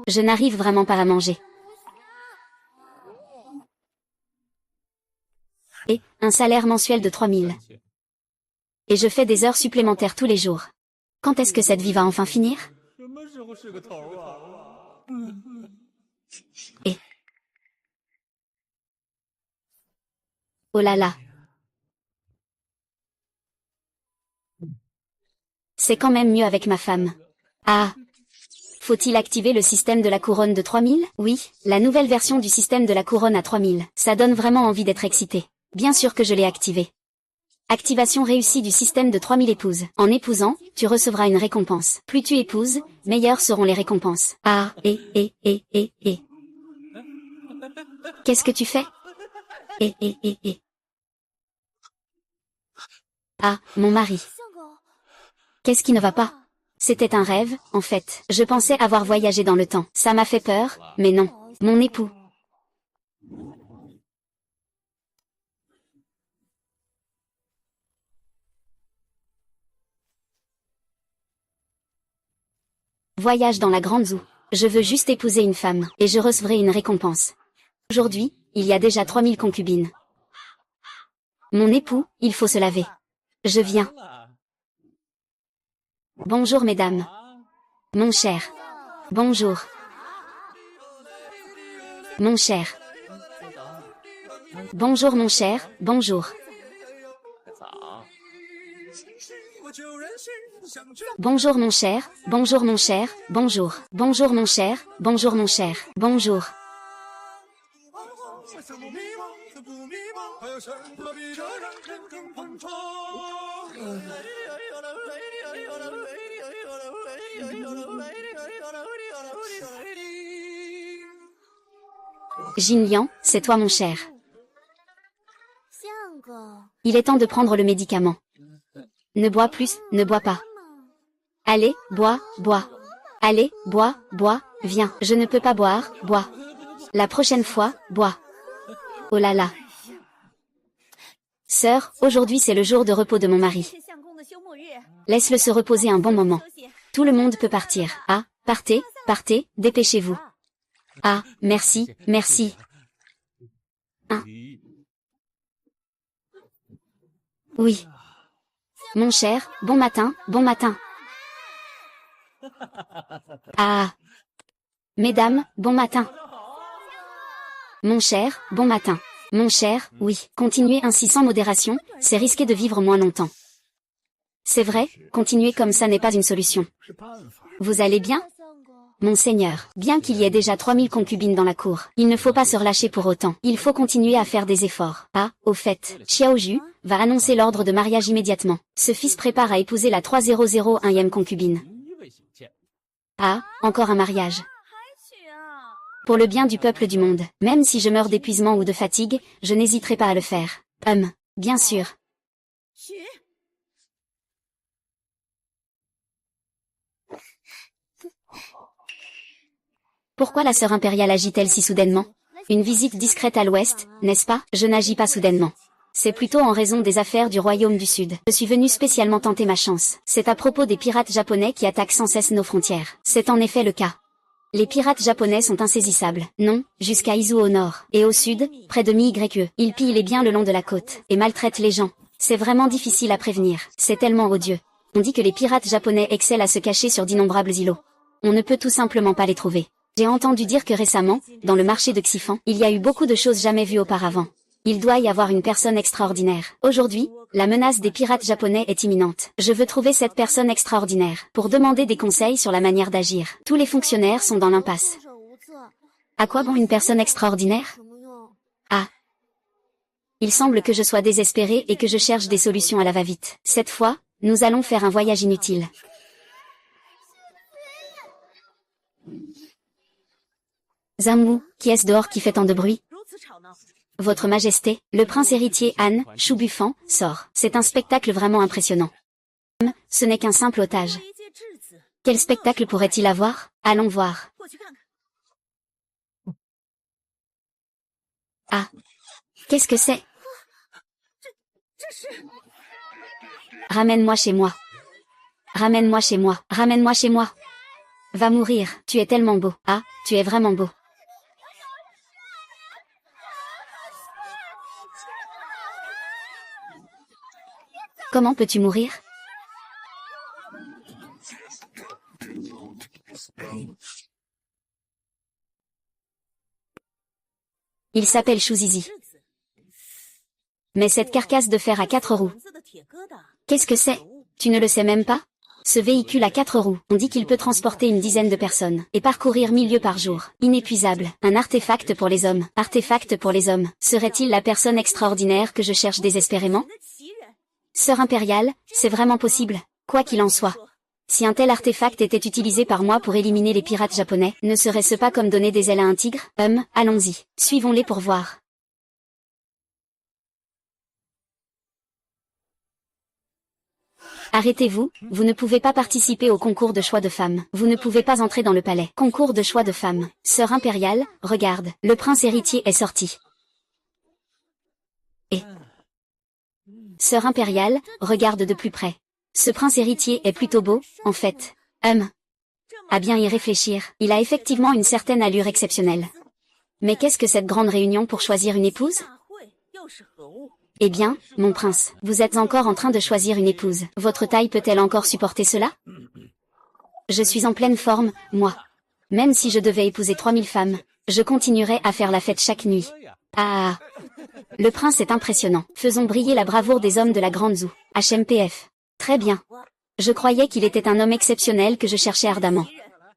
Je n'arrive vraiment pas à manger. Et un salaire mensuel de 3000. Et je fais des heures supplémentaires tous les jours. Quand est-ce que cette vie va enfin finir? Et... Oh là là. C'est quand même mieux avec ma femme. Ah. Faut-il activer le système de la couronne de 3000? Oui, la nouvelle version du système de la couronne à 3000. Ça donne vraiment envie d'être excité. Bien sûr que je l'ai activé. Activation réussie du système de 3000 épouses. En épousant, tu recevras une récompense. Plus tu épouses, meilleures seront les récompenses. Ah, et. Qu'est-ce que tu fais? Et. Ah, mon mari. Qu'est-ce qui ne va pas? C'était un rêve, en fait. Je pensais avoir voyagé dans le temps. Ça m'a fait peur, mais non. Mon époux. Voyage dans la grande zoo. Je veux juste épouser une femme, et je recevrai une récompense. Aujourd'hui, il y a déjà 3000 concubines. Mon époux, il faut se laver. Je viens. Bonjour mesdames. Mon cher. Bonjour. Mon cher. Bonjour mon cher, bonjour. Bonjour mon cher, bonjour mon cher, bonjour. Bonjour mon cher, bonjour mon cher, bonjour. Jin Liang, c'est toi mon cher. Il est temps de prendre le médicament. Ne bois plus, ne bois pas. Allez, bois, bois. Allez, bois, bois, viens. Je ne peux pas boire, bois. La prochaine fois, bois. Oh là là. Sœur, aujourd'hui c'est le jour de repos de mon mari. Laisse-le se reposer un bon moment. Tout le monde peut partir. Ah, partez, partez, dépêchez-vous. Ah, merci, merci. Hein? Oui. Mon cher, bon matin, bon matin. Ah. Mesdames, bon matin. Mon cher, bon matin. Mon cher, oui. Continuez ainsi sans modération, c'est risquer de vivre moins longtemps. C'est vrai, continuer comme ça n'est pas une solution. Vous allez bien? Monseigneur, bien qu'il y ait déjà 3000 concubines dans la cour, il ne faut pas se relâcher pour autant. Il faut continuer à faire des efforts. Ah, au fait, Xiaoju va annoncer l'ordre de mariage immédiatement. Ce fils prépare à épouser la 3001e concubine. Ah, encore un mariage. Pour le bien du peuple du monde, même si je meurs d'épuisement ou de fatigue, je n'hésiterai pas à le faire. Bien sûr. Pourquoi la sœur impériale agit-elle si soudainement? Une visite discrète à l'ouest, n'est-ce pas? Je n'agis pas soudainement. C'est plutôt en raison des affaires du royaume du Sud. Je suis venu spécialement tenter ma chance. C'est à propos des pirates japonais qui attaquent sans cesse nos frontières. C'est en effet le cas. Les pirates japonais sont insaisissables. Non, jusqu'à Izu au nord. Et au sud, près de Miyue. Ils pillent les biens le long de la côte, et maltraitent les gens. C'est vraiment difficile à prévenir. C'est tellement odieux. On dit que les pirates japonais excellent à se cacher sur d'innombrables îlots. On ne peut tout simplement pas les trouver. J'ai entendu dire que récemment, dans le marché de Xifan, il y a eu beaucoup de choses jamais vues auparavant. Il doit y avoir une personne extraordinaire. Aujourd'hui, la menace des pirates japonais est imminente. Je veux trouver cette personne extraordinaire, pour demander des conseils sur la manière d'agir. Tous les fonctionnaires sont dans l'impasse. À quoi bon une personne extraordinaire? Ah. Il semble que je sois désespéré et que je cherche des solutions à la va-vite. Cette fois, nous allons faire un voyage inutile. Zhang, qui est-ce dehors qui fait tant de bruit? Votre Majesté, le prince héritier Han, Shubufan, sort. C'est un spectacle vraiment impressionnant. Ce n'est qu'un simple otage. Quel spectacle pourrait-il avoir? Allons voir. Ah. Qu'est-ce que c'est? Ramène-moi chez moi. Ramène-moi chez moi, ramène-moi chez moi. Va mourir, tu es tellement beau. Ah, tu es vraiment beau. Comment peux-tu mourir? Il s'appelle Shuzizi. Mais cette carcasse de fer à 4 roues. Qu'est-ce que c'est? Tu ne le sais même pas? Ce véhicule à 4 roues, on dit qu'il peut transporter une dizaine de personnes, et parcourir 1000 lieues par jour. Inépuisable. Un artefact pour les hommes. Artefact pour les hommes. Serait-il la personne extraordinaire que je cherche désespérément? Sœur impériale, c'est vraiment possible. Quoi qu'il en soit. Si un tel artefact était utilisé par moi pour éliminer les pirates japonais, ne serait-ce pas comme donner des ailes à un tigre? Allons-y. Suivons-les pour voir. Arrêtez-vous, vous ne pouvez pas participer au concours de choix de femmes. Vous ne pouvez pas entrer dans le palais. Concours de choix de femmes. Sœur impériale, regarde, le prince héritier est sorti. Et Sœur impériale, regarde de plus près. Ce prince héritier est plutôt beau, en fait. À bien y réfléchir, il a effectivement une certaine allure exceptionnelle. Mais qu'est-ce que cette grande réunion pour choisir une épouse? Eh bien, mon prince, vous êtes encore en train de choisir une épouse. Votre taille peut-elle encore supporter cela? Je suis en pleine forme, moi. Même si je devais épouser 3000 femmes, je continuerais à faire la fête chaque nuit. Ah! Le prince est impressionnant. Faisons briller la bravoure des hommes de la Grande Zoo. HMPF. Très bien. Je croyais qu'il était un homme exceptionnel que je cherchais ardemment.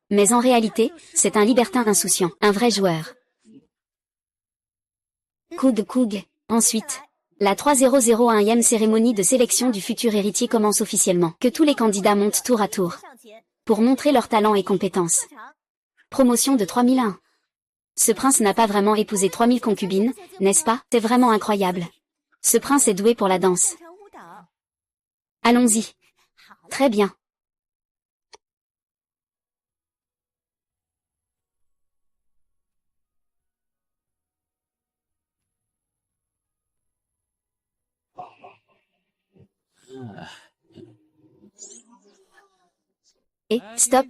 Mais en réalité, c'est un libertin insouciant, un vrai joueur. Koug. Ensuite, la 3001e cérémonie de sélection du futur héritier commence officiellement. Que tous les candidats montent tour à tour. Pour montrer leur talent et compétences. Promotion de 3001. Ce prince n'a pas vraiment épousé 3000 concubines, n'est-ce pas? C'est vraiment incroyable. Ce prince est doué pour la danse. Allons-y. Très bien. Et, stop.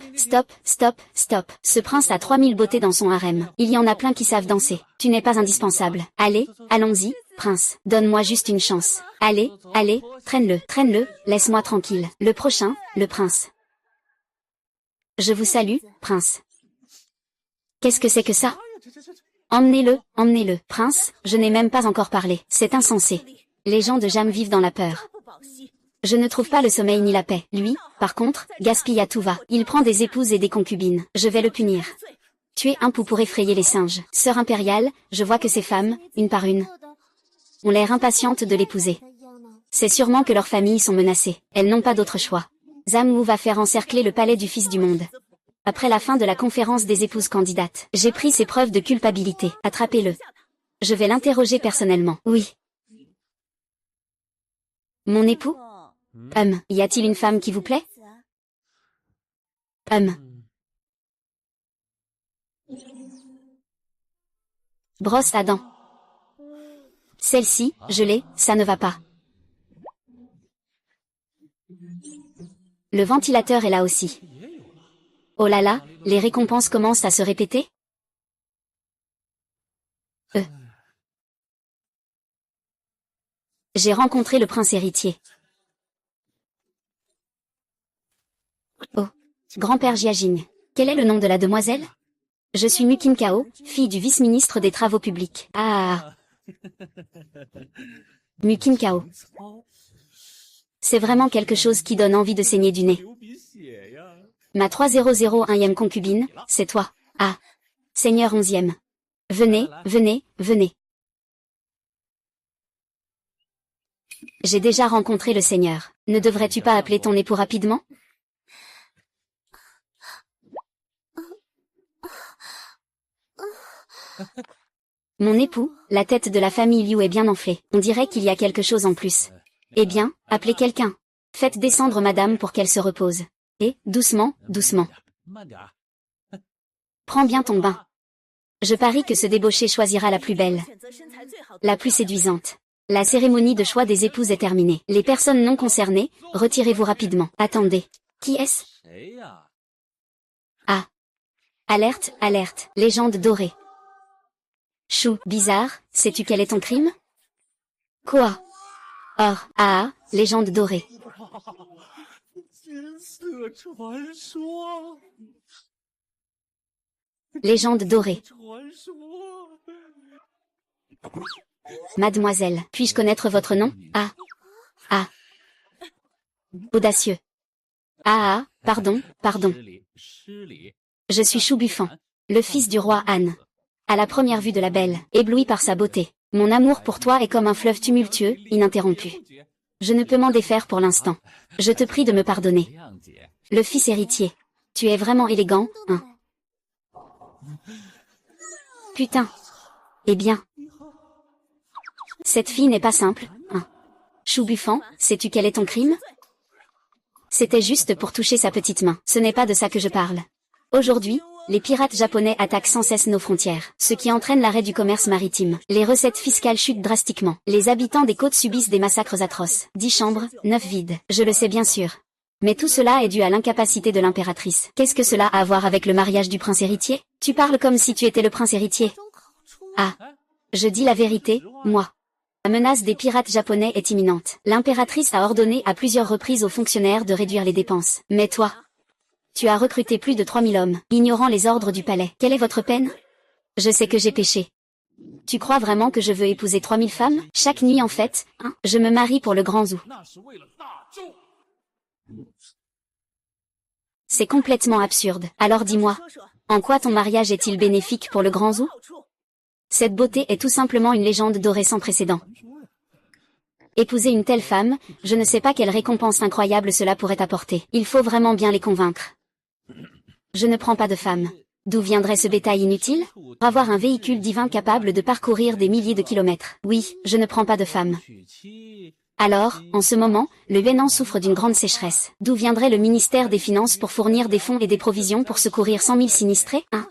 Ce prince a 3000 beautés dans son harem. Il y en a plein qui savent danser. Tu n'es pas indispensable. Allons-y, prince. Donne-moi juste une chance. Allez, traîne-le, laisse-moi tranquille. Le prochain, le prince. Je vous salue, prince. Qu'est-ce que c'est que ça? Emmenez-le. Prince, je n'ai même pas encore parlé. C'est insensé. Les gens de Jam vivent dans la peur. Je ne trouve pas le sommeil ni la paix. Lui, par contre, gaspille à tout va. Il prend des épouses et des concubines. Je vais le punir. Tuer un pou pour effrayer les singes. Sœur impériale, je vois que ces femmes, une par une, ont l'air impatientes de l'épouser. C'est sûrement que leurs familles sont menacées. Elles n'ont pas d'autre choix. Zamwu va faire encercler le palais du Fils du Monde. Après la fin de la conférence des épouses candidates, j'ai pris ses preuves de culpabilité. Attrapez-le. Je vais l'interroger personnellement. Oui. Mon époux? Y a-t-il une femme qui vous plaît? Brosse à dents. Celle-ci, je l'ai, ça ne va pas. Le ventilateur est là aussi. Oh là là, les récompenses commencent à se répéter? J'ai rencontré le prince héritier. Oh, grand-père Jiajing. Quel est le nom de la demoiselle? Je suis Mukin Kao, fille du vice-ministre des Travaux publics. Ah. Mukin Kao. C'est vraiment quelque chose qui donne envie de saigner du nez. Ma 3001e concubine, c'est toi. Ah. Seigneur 11e. Venez. J'ai déjà rencontré le Seigneur. Ne devrais-tu pas appeler ton époux rapidement? Mon époux, la tête de la famille Liu est bien enflée. On dirait qu'il y a quelque chose en plus. Eh bien, appelez quelqu'un. Faites descendre madame pour qu'elle se repose. Et, doucement. Prends bien ton bain. Je parie que ce débauché choisira la plus belle. La plus séduisante. La cérémonie de choix des épouses est terminée. Les personnes non concernées, retirez-vous rapidement. Attendez. Qui est-ce? Ah. Alerte, alerte, légende dorée. Chou, bizarre, sais-tu quel est ton crime? Quoi? Or, ah, légende dorée. Légende dorée. Mademoiselle, puis-je connaître votre nom? Ah. Ah. Audacieux. Ah, pardon. Je suis Chou Buffant, le fils du roi Han. À la première vue de la belle, ébloui par sa beauté, mon amour pour toi est comme un fleuve tumultueux, ininterrompu. Je ne peux m'en défaire pour l'instant. Je te prie de me pardonner. Le fils héritier. Tu es vraiment élégant, hein? Putain. Eh bien. Cette fille n'est pas simple, hein? Chou Buffant, sais-tu quel est ton crime? C'était juste pour toucher sa petite main. Ce n'est pas de ça que je parle. Aujourd'hui, les pirates japonais attaquent sans cesse nos frontières, ce qui entraîne l'arrêt du commerce maritime. Les recettes fiscales chutent drastiquement. Les habitants des côtes subissent des massacres atroces. 10 chambres, 9 vides. Je le sais bien sûr. Mais tout cela est dû à l'incapacité de l'impératrice. Qu'est-ce que cela a à voir avec le mariage du prince héritier? Tu parles comme si tu étais le prince héritier. Ah. Je dis la vérité, moi. La menace des pirates japonais est imminente. L'impératrice a ordonné à plusieurs reprises aux fonctionnaires de réduire les dépenses. Mais toi, tu as recruté plus de 3000 hommes, ignorant les ordres du palais. Quelle est votre peine? Je sais que j'ai péché. Tu crois vraiment que je veux épouser 3000 femmes? Chaque nuit en fait, hein? Je me marie pour le grand zoo. C'est complètement absurde. Alors dis-moi, en quoi ton mariage est-il bénéfique pour le grand zoo? Cette beauté est tout simplement une légende dorée sans précédent. Épouser une telle femme, je ne sais pas quelle récompense incroyable cela pourrait apporter. Il faut vraiment bien les convaincre. Je ne prends pas de femme. D'où viendrait ce bétail inutile? Pour avoir un véhicule divin capable de parcourir des milliers de kilomètres. Oui, je ne prends pas de femme. Alors, en ce moment, le Yunnan souffre d'une grande sécheresse. D'où viendrait le ministère des Finances pour fournir des fonds et des provisions pour secourir 100 000 sinistrés? Hein?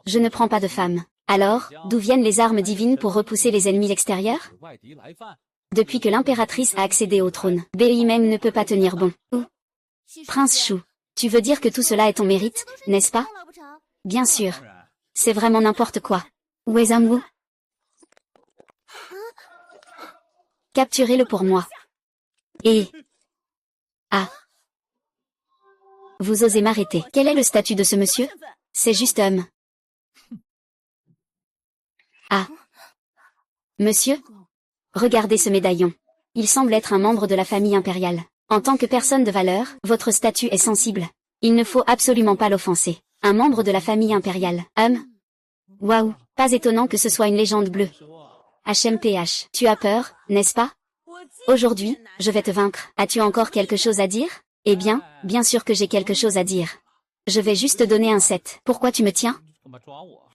Je ne prends pas de femme. Alors, d'où viennent les armes divines pour repousser les ennemis extérieurs? Depuis que l'impératrice a accédé au trône, Bei même ne peut pas tenir bon. Prince Chou, tu veux dire que tout cela est ton mérite, n'est-ce pas? Bien sûr. C'est vraiment n'importe quoi. Wezamwu. Capturez-le pour moi. Et... Ah. Vous osez m'arrêter. Quel est le statut de ce monsieur? C'est juste homme. Ah. Monsieur? Regardez ce médaillon. Il semble être un membre de la famille impériale. En tant que personne de valeur, votre statut est sensible. Il ne faut absolument pas l'offenser. Un membre de la famille impériale. Waouh, pas étonnant que ce soit une légende bleue. HMPH, tu as peur, n'est-ce pas? Aujourd'hui, je vais te vaincre. As-tu encore quelque chose à dire? Eh bien, bien sûr que j'ai quelque chose à dire. Je vais juste te donner un 7. Pourquoi tu me tiens?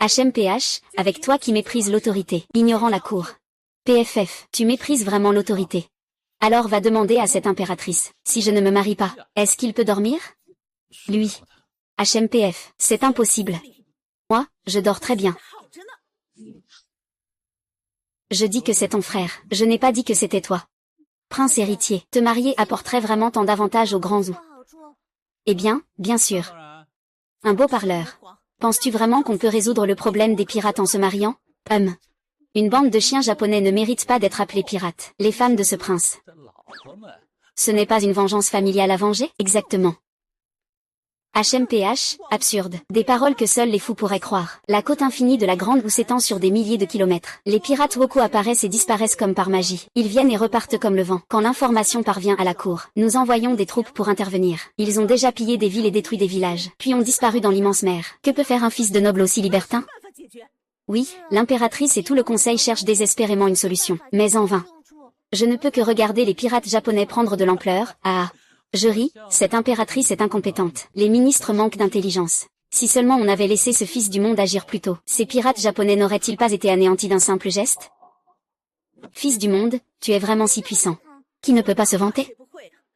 HMPH, avec toi qui méprises l'autorité, ignorant la cour. PFF, tu méprises vraiment l'autorité. Alors va demander à cette impératrice, si je ne me marie pas, est-ce qu'il peut dormir? Lui. HMPF, c'est impossible. Moi, je dors très bien. Je dis que c'est ton frère, je n'ai pas dit que c'était toi. Prince héritier, te marier apporterait vraiment tant d'avantages au grand zoo. Eh bien, bien sûr. Un beau parleur. Penses-tu vraiment qu'on peut résoudre le problème des pirates en se mariant? Une bande de chiens japonais ne mérite pas d'être appelée pirates, les femmes de ce prince. Ce n'est pas une vengeance familiale à venger? Exactement. HMPH, absurde. Des paroles que seuls les fous pourraient croire. La côte infinie de la Grande Boue s'étend sur des milliers de kilomètres. Les pirates Woko apparaissent et disparaissent comme par magie. Ils viennent et repartent comme le vent. Quand l'information parvient à la cour, nous envoyons des troupes pour intervenir. Ils ont déjà pillé des villes et détruit des villages, puis ont disparu dans l'immense mer. Que peut faire un fils de noble aussi libertin? Oui, l'impératrice et tout le conseil cherchent désespérément une solution, mais en vain. Je ne peux que regarder les pirates japonais prendre de l'ampleur. Ah. Je ris, cette impératrice est incompétente. Les ministres manquent d'intelligence. Si seulement on avait laissé ce fils du monde agir plus tôt, ces pirates japonais n'auraient-ils pas été anéantis d'un simple geste? Fils du monde, tu es vraiment si puissant. Qui ne peut pas se vanter?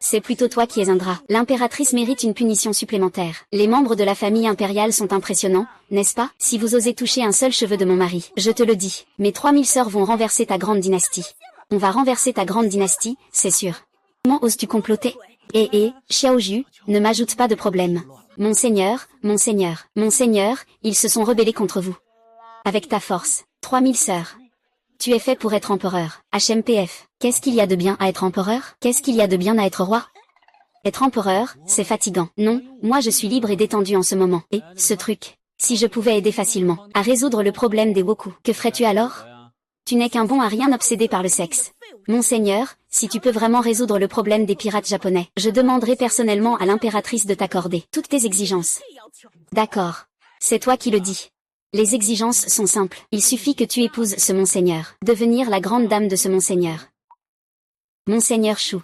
C'est plutôt toi qui es ingrat. L'impératrice mérite une punition supplémentaire. Les membres de la famille impériale sont impressionnants, n'est-ce pas? Si vous osez toucher un seul cheveu de mon mari, je te le dis, mes 3000 sœurs vont renverser ta grande dynastie. On va renverser ta grande dynastie, c'est sûr. Comment oses-tu comploter? Xiaoju, ne m'ajoute pas de problème. Monseigneur, monseigneur, monseigneur, ils se sont rebellés contre vous. Avec ta force, 3000 sœurs. Tu es fait pour être empereur. HMPF, qu'est-ce qu'il y a de bien à être empereur? Qu'est-ce qu'il y a de bien à être roi? Être empereur, c'est fatigant. Non, moi je suis libre et détendu en ce moment. Et, ce truc, si je pouvais aider facilement à résoudre le problème des Woku, que ferais-tu alors? Tu n'es qu'un bon à rien obsédé par le sexe. Monseigneur, si tu peux vraiment résoudre le problème des pirates japonais, je demanderai personnellement à l'impératrice de t'accorder toutes tes exigences. D'accord. C'est toi qui le dis. Les exigences sont simples. Il suffit que tu épouses ce monseigneur. Devenir la grande dame de ce monseigneur. Monseigneur Shu.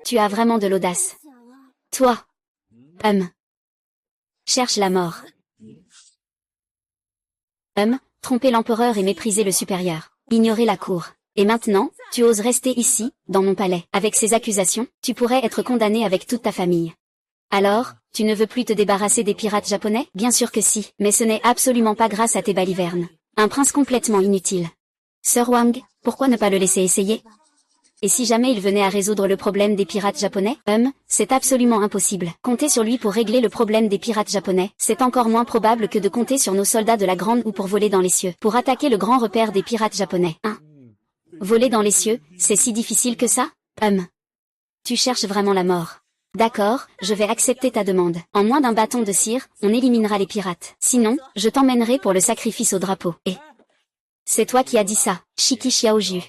Tu as vraiment de l'audace. Toi. Cherche la mort. Tromper l'empereur et mépriser le supérieur. Ignorer la cour. Et maintenant, tu oses rester ici, dans mon palais. Avec ces accusations, tu pourrais être condamné avec toute ta famille. Alors, tu ne veux plus te débarrasser des pirates japonais? Bien sûr que si, mais ce n'est absolument pas grâce à tes balivernes. Un prince complètement inutile. Sir Wang, pourquoi ne pas le laisser essayer? Et si jamais il venait à résoudre le problème des pirates japonais? C'est absolument impossible. Compter sur lui pour régler le problème des pirates japonais, c'est encore moins probable que de compter sur nos soldats de la Grande ou pour voler dans les cieux, pour attaquer le grand repère des pirates japonais. Voler dans les cieux, c'est si difficile que ça? Tu cherches vraiment la mort. D'accord, je vais accepter ta demande. En moins d'un bâton de cire, on éliminera les pirates. Sinon, je t'emmènerai pour le sacrifice au drapeau. Et c'est toi qui as dit ça. Shiki Xiaoju.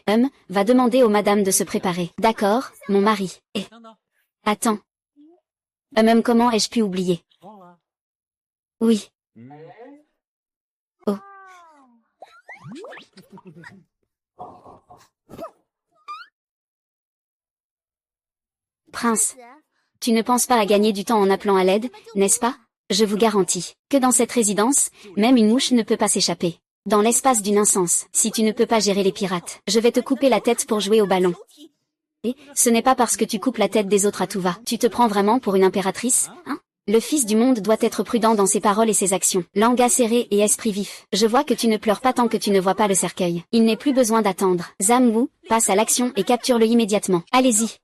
Va demander aux madames de se préparer. D'accord, mon mari. Et attends. Comment ai-je pu oublier? Oui. Oh. Prince. Tu ne penses pas à gagner du temps en appelant à l'aide, n'est-ce pas? Je vous garantis que dans cette résidence, même une mouche ne peut pas s'échapper. Dans l'espace d'une incense, si tu ne peux pas gérer les pirates, je vais te couper la tête pour jouer au ballon. Et ce n'est pas parce que tu coupes la tête des autres à tout va. Tu te prends vraiment pour une impératrice, hein? Le fils du monde doit être prudent dans ses paroles et ses actions. Langue acérée et esprit vif. Je vois que tu ne pleures pas tant que tu ne vois pas le cercueil. Il n'est plus besoin d'attendre. Zhang Wu, passe à l'action et capture-le immédiatement. Allez-y.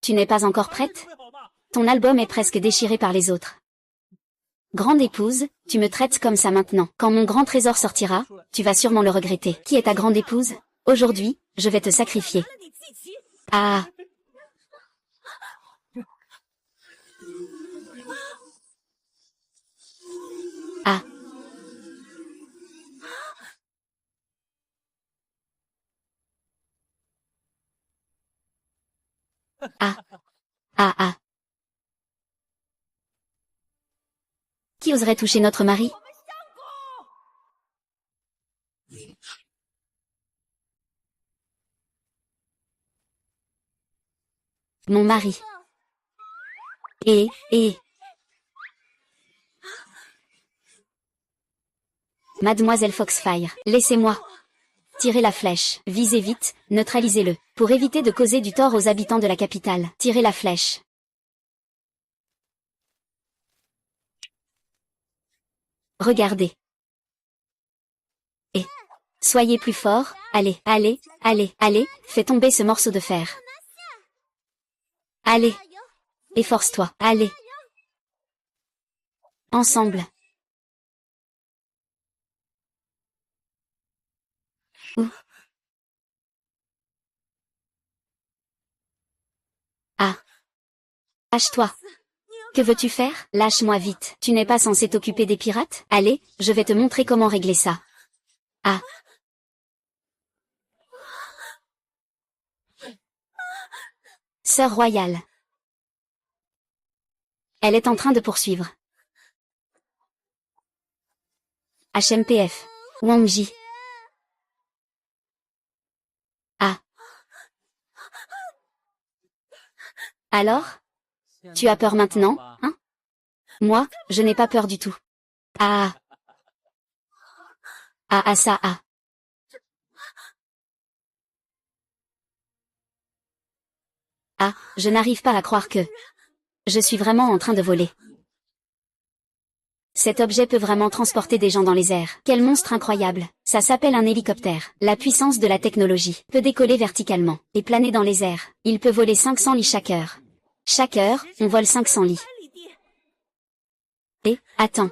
Tu n'es pas encore prête? Ton album est presque déchiré par les autres. Grande épouse, tu me traites comme ça maintenant. Quand mon grand trésor sortira, tu vas sûrement le regretter. Qui est ta grande épouse? Aujourd'hui, je vais te sacrifier. Ah. Ah. Ah. Ah ah. Qui oserait toucher notre mari? Mon mari. Mademoiselle Foxfire, laissez-moi. Tirez la flèche, visez vite, neutralisez-le, pour éviter de causer du tort aux habitants de la capitale. Tirez la flèche. Regardez. Et soyez plus fort, allez, allez, allez, allez, fais tomber ce morceau de fer. Allez. Efforce-toi, allez. Ensemble. Ouh. Ah. Lâche-toi. Que veux-tu faire? Lâche-moi vite. Tu n'es pas censé t'occuper des pirates? Allez, je vais te montrer comment régler ça. Ah. Sœur royale. Elle est en train de poursuivre. HMPF. Wang Ji. Ah. Alors? Tu as peur maintenant, hein? Moi, je n'ai pas peur du tout. Ah. Ah ah ça ah. Ah, je n'arrive pas à croire que je suis vraiment en train de voler. Cet objet peut vraiment transporter des gens dans les airs. Quel monstre incroyable. Ça s'appelle un hélicoptère. La puissance de la technologie. Peut décoller verticalement et planer dans les airs. Il peut voler 500 lits chaque heure. Chaque heure, on vole 500 lits. Et, attends.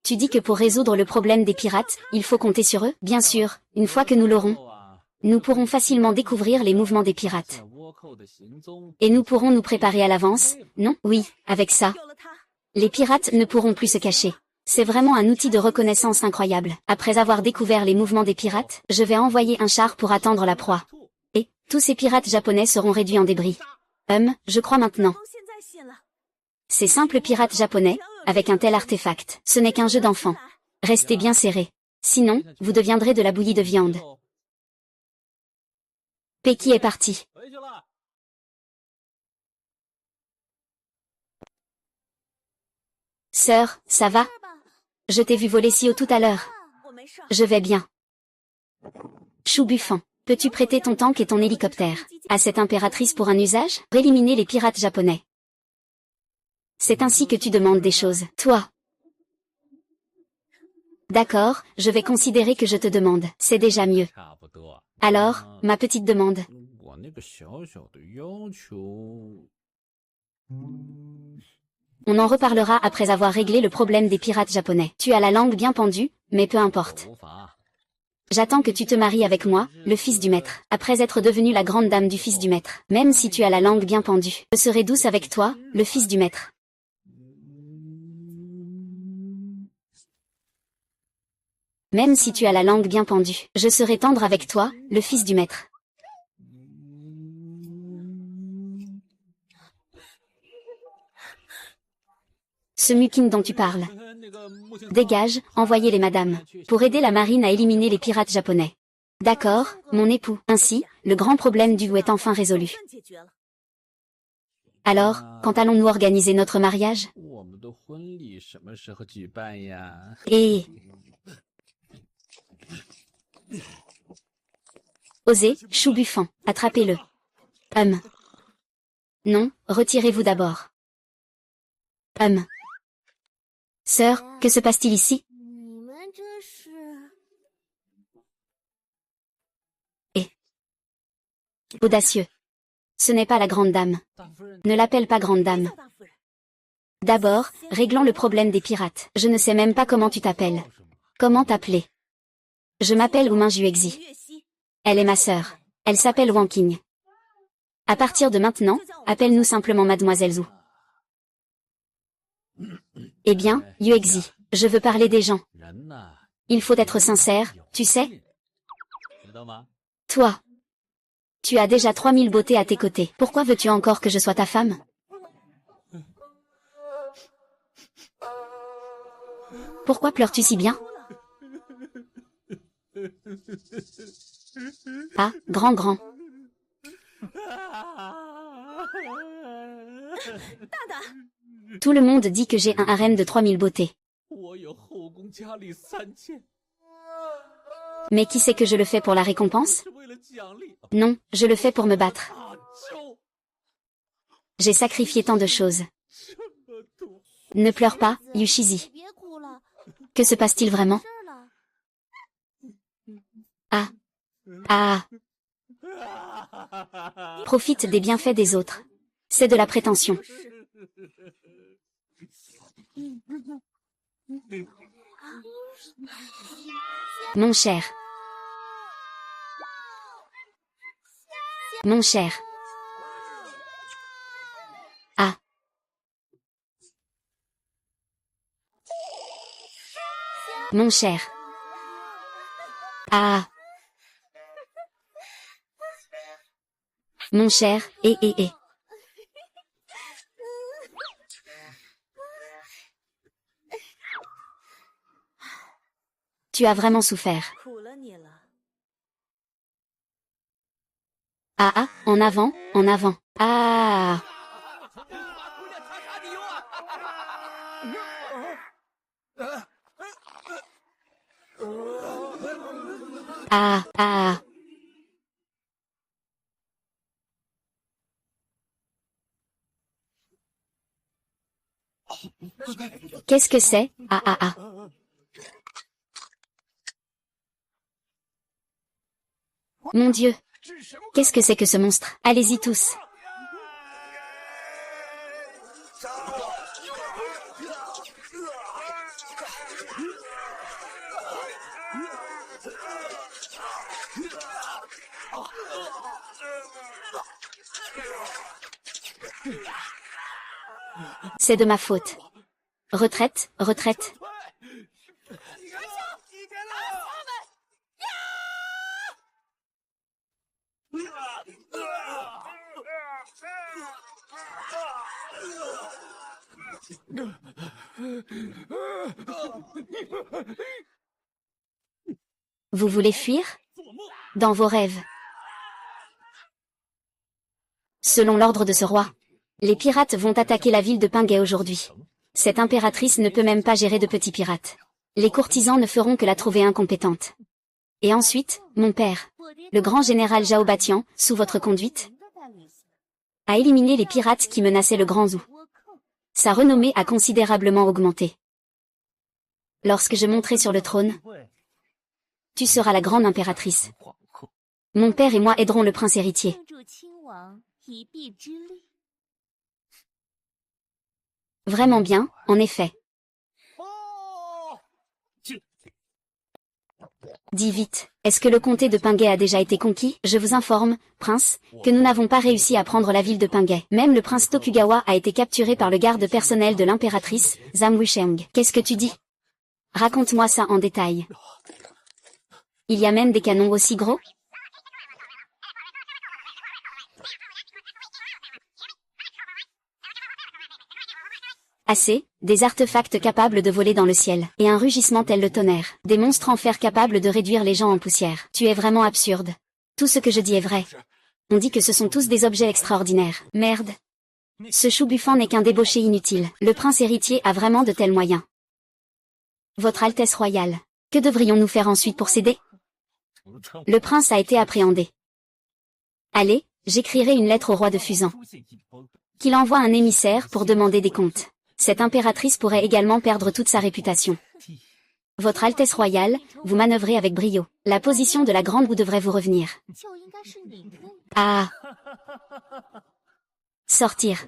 Tu dis que pour résoudre le problème des pirates, il faut compter sur eux? Bien sûr, une fois que nous l'aurons, nous pourrons facilement découvrir les mouvements des pirates. Et nous pourrons nous préparer à l'avance, non? Oui, avec ça. Les pirates ne pourront plus se cacher. C'est vraiment un outil de reconnaissance incroyable. Après avoir découvert les mouvements des pirates, je vais envoyer un char pour attendre la proie. Et, tous ces pirates japonais seront réduits en débris. Je crois maintenant. Ces simples pirates japonais, avec un tel artefact, ce n'est qu'un jeu d'enfant. Restez bien serrés. Sinon, vous deviendrez de la bouillie de viande. Peki est parti. Sœur, ça va? Je t'ai vu voler si haut tout à l'heure. Je vais bien. Chou Buffant, peux-tu prêter ton tank et ton hélicoptère à cette impératrice pour un usage? Éliminer les pirates japonais. C'est ainsi que tu demandes des choses, toi. D'accord, je vais considérer que je te demande, c'est déjà mieux. Alors, ma petite demande. On en reparlera après avoir réglé le problème des pirates japonais. Tu as la langue bien pendue, mais peu importe. J'attends que tu te maries avec moi, le fils du maître, après être devenue la grande dame du fils du maître. Même si tu as la langue bien pendue, je serai douce avec toi, le fils du maître. Même si tu as la langue bien pendue, je serai tendre avec toi, le fils du maître. Ce mukin dont tu parles. Dégage, envoyez les madames, pour aider la marine à éliminer les pirates japonais. D'accord, mon époux. Ainsi, le grand problème du loup est enfin résolu. Alors, quand allons-nous organiser notre mariage? Et... Osez, Chou Buffant, attrapez-le. Non, retirez-vous d'abord. Sœur, que se passe-t-il ici? Et... Audacieux. Ce n'est pas la grande dame. Ne l'appelle pas grande dame. D'abord, réglons le problème des pirates. Je ne sais même pas comment tu t'appelles. Comment t'appeler? Je m'appelle Oumin Juexi. Elle est ma sœur. Elle s'appelle Wang Qing. À partir de maintenant, appelle-nous simplement Mademoiselle Zhu. Eh bien, Yuexi, je veux parler des gens. Il faut être sincère, tu sais. Toi. Tu as déjà 3000 beautés à tes côtés. Pourquoi veux-tu encore que je sois ta femme? Pourquoi pleures-tu si bien? Ah, grand. Tout le monde dit que j'ai un harem de 3000 beautés. Mais qui sait que je le fais pour la récompense? Non, je le fais pour me battre. J'ai sacrifié tant de choses. Ne pleure pas, Yushizi. Que se passe-t-il vraiment? Ah. Profite des bienfaits des autres. C'est de la prétention. Mon cher. Mon cher. Ah. Mon cher. Ah. Mon cher, et. Tu as vraiment souffert. Ah, en avant. Ah. Ah. Qu'est-ce que c'est? Ah ah ah. Mon Dieu. Qu'est-ce que c'est que ce monstre? Allez-y tous. C'est de ma faute. Retraite, retraite. Vous voulez fuir? Dans vos rêves. Selon l'ordre de ce roi, les pirates vont attaquer la ville de Pinguet aujourd'hui. Cette impératrice ne peut même pas gérer de petits pirates. Les courtisans ne feront que la trouver incompétente. Et ensuite, mon père, le grand général Zhao Batian, sous votre conduite, a éliminé les pirates qui menaçaient le Grand Zhou. Sa renommée a considérablement augmenté. Lorsque je monterai sur le trône, tu seras la grande impératrice. Mon père et moi aiderons le prince héritier. Vraiment bien, en effet. Dis vite, est-ce que le comté de Pinguet a déjà été conquis? Je vous informe, prince, que nous n'avons pas réussi à prendre la ville de Pinguet. Même le prince Tokugawa a été capturé par le garde personnel de l'impératrice, Zhang Wusheng. Qu'est-ce que tu dis? Raconte-moi ça en détail. Il y a même des canons aussi gros? Assez, des artefacts capables de voler dans le ciel, et un rugissement tel le tonnerre, des monstres en fer capables de réduire les gens en poussière. Tu es vraiment absurde. Tout ce que je dis est vrai. On dit que ce sont tous des objets extraordinaires. Merde. Ce chou buffant n'est qu'un débauché inutile. Le prince héritier a vraiment de tels moyens. Votre Altesse royale, que devrions-nous faire ensuite pour céder? Le prince a été appréhendé. Allez, j'écrirai une lettre au roi de Fusan. Qu'il envoie un émissaire pour demander des comptes. Cette impératrice pourrait également perdre toute sa réputation. Votre Altesse royale, vous manœuvrez avec brio. La position de la grande roue devrait vous revenir. Ah. Sortir.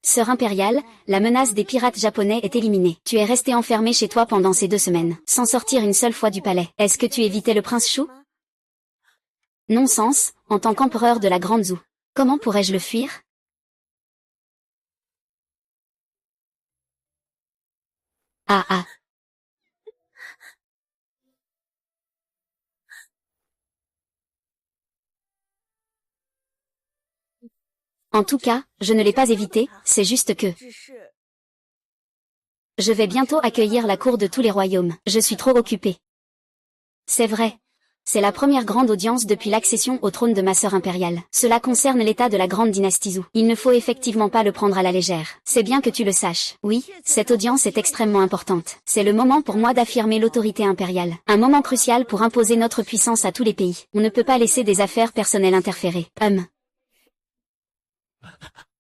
Sœur impériale, la menace des pirates japonais est éliminée. Tu es resté enfermé chez toi pendant ces 2 semaines, sans sortir une seule fois du palais. Est-ce que tu évitais le prince Chou? Non-sens, en tant qu'empereur de la Grande Zhou. Comment pourrais-je le fuir? Ah ah. En tout cas, je ne l'ai pas évité, c'est juste que... Je vais bientôt accueillir la cour de tous les royaumes. Je suis trop occupée. C'est vrai. C'est la première grande audience depuis l'accession au trône de ma sœur impériale. Cela concerne l'état de la grande dynastie Zhou. Il ne faut effectivement pas le prendre à la légère. C'est bien que tu le saches. Oui, cette audience est extrêmement importante. C'est le moment pour moi d'affirmer l'autorité impériale. Un moment crucial pour imposer notre puissance à tous les pays. On ne peut pas laisser des affaires personnelles interférer.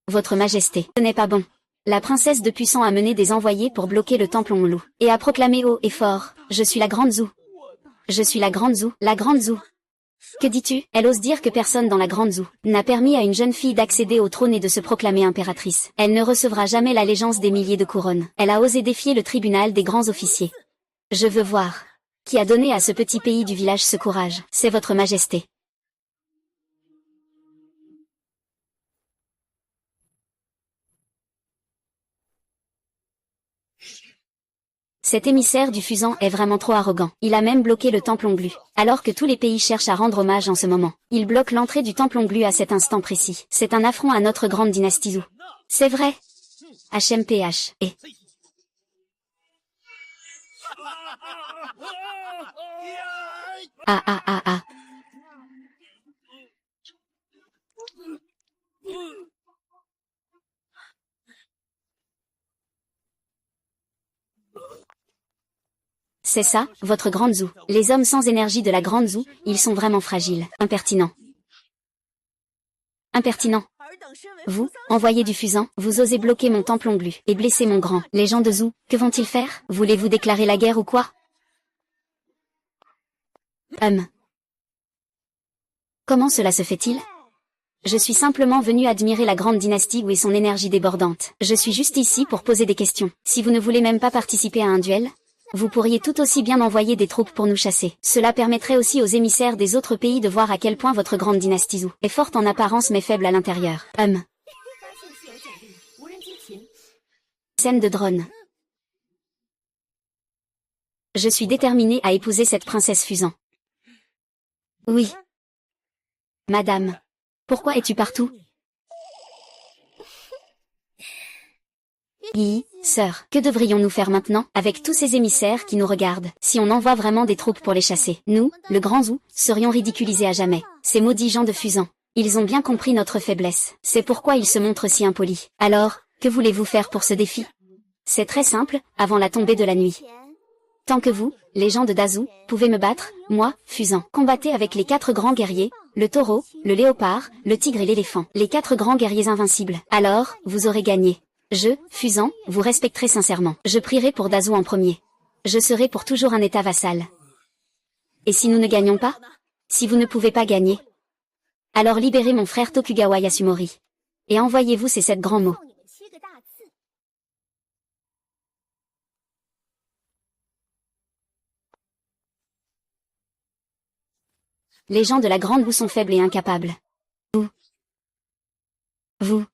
Votre Majesté, ce n'est pas bon. La princesse de Puissant a mené des envoyés pour bloquer le temple Onlu, et a proclamé haut et fort, « Je suis la Grande Zhou. Je suis la Grande Zhou, la Grande Zhou. » Que dis-tu? Elle ose dire que personne dans la Grande Zhou n'a permis à une jeune fille d'accéder au trône et de se proclamer impératrice. Elle ne recevra jamais l'allégeance des milliers de couronnes. Elle a osé défier le tribunal des grands officiers. Je veux voir. Qui a donné à ce petit pays du village ce courage? C'est votre Majesté. Cet émissaire du Fusan est vraiment trop arrogant. Il a même bloqué le temple Onglu. Alors que tous les pays cherchent à rendre hommage en ce moment. Il bloque l'entrée du temple Onglu à cet instant précis. C'est un affront à notre grande dynastie Zhou. C'est vrai. HMPH. Et... Ah ah ah ah. C'est ça, votre Grande Zhou. Les hommes sans énergie de la Grande Zhou, ils sont vraiment fragiles. Impertinents. Impertinents. Vous, envoyé du Fusan, vous osez bloquer mon temple onglu et blesser mon grand. Les gens de Zou, que vont-ils faire? Voulez-vous déclarer la guerre ou quoi? Comment cela se fait-il? Je suis simplement venu admirer la grande dynastie et son énergie débordante. Je suis juste ici pour poser des questions. Si vous ne voulez même pas participer à un duel, vous pourriez tout aussi bien envoyer des troupes pour nous chasser. Cela permettrait aussi aux émissaires des autres pays de voir à quel point votre grande dynastie Zou est forte en apparence mais faible à l'intérieur. Scène de drone. Je suis déterminée à épouser cette princesse Fusan. Oui. Madame. Pourquoi es-tu partout? Sœur, que devrions-nous faire maintenant, avec tous ces émissaires qui nous regardent, si on envoie vraiment des troupes pour les chasser? Nous, le Grand Zou, serions ridiculisés à jamais. Ces maudits gens de Fusan. Ils ont bien compris notre faiblesse. C'est pourquoi ils se montrent si impolis. Alors, que voulez-vous faire pour ce défi? C'est très simple, avant la tombée de la nuit. Tant que vous, les gens de Dazou, pouvez me battre, moi, Fusan, combattez avec les 4 grands guerriers, le taureau, le léopard, le tigre et l'éléphant. Les 4 grands guerriers invincibles. Alors, vous aurez gagné. Je, Fusan, vous respecterai sincèrement. Je prierai pour Dazou en premier. Je serai pour toujours un état vassal. Et si nous ne gagnons pas? Si vous ne pouvez pas gagner? Alors libérez mon frère Tokugawa Yasumori. Et envoyez-vous ces 7 grands mots. Les gens de la Grande Boue sont faibles et incapables. Vous.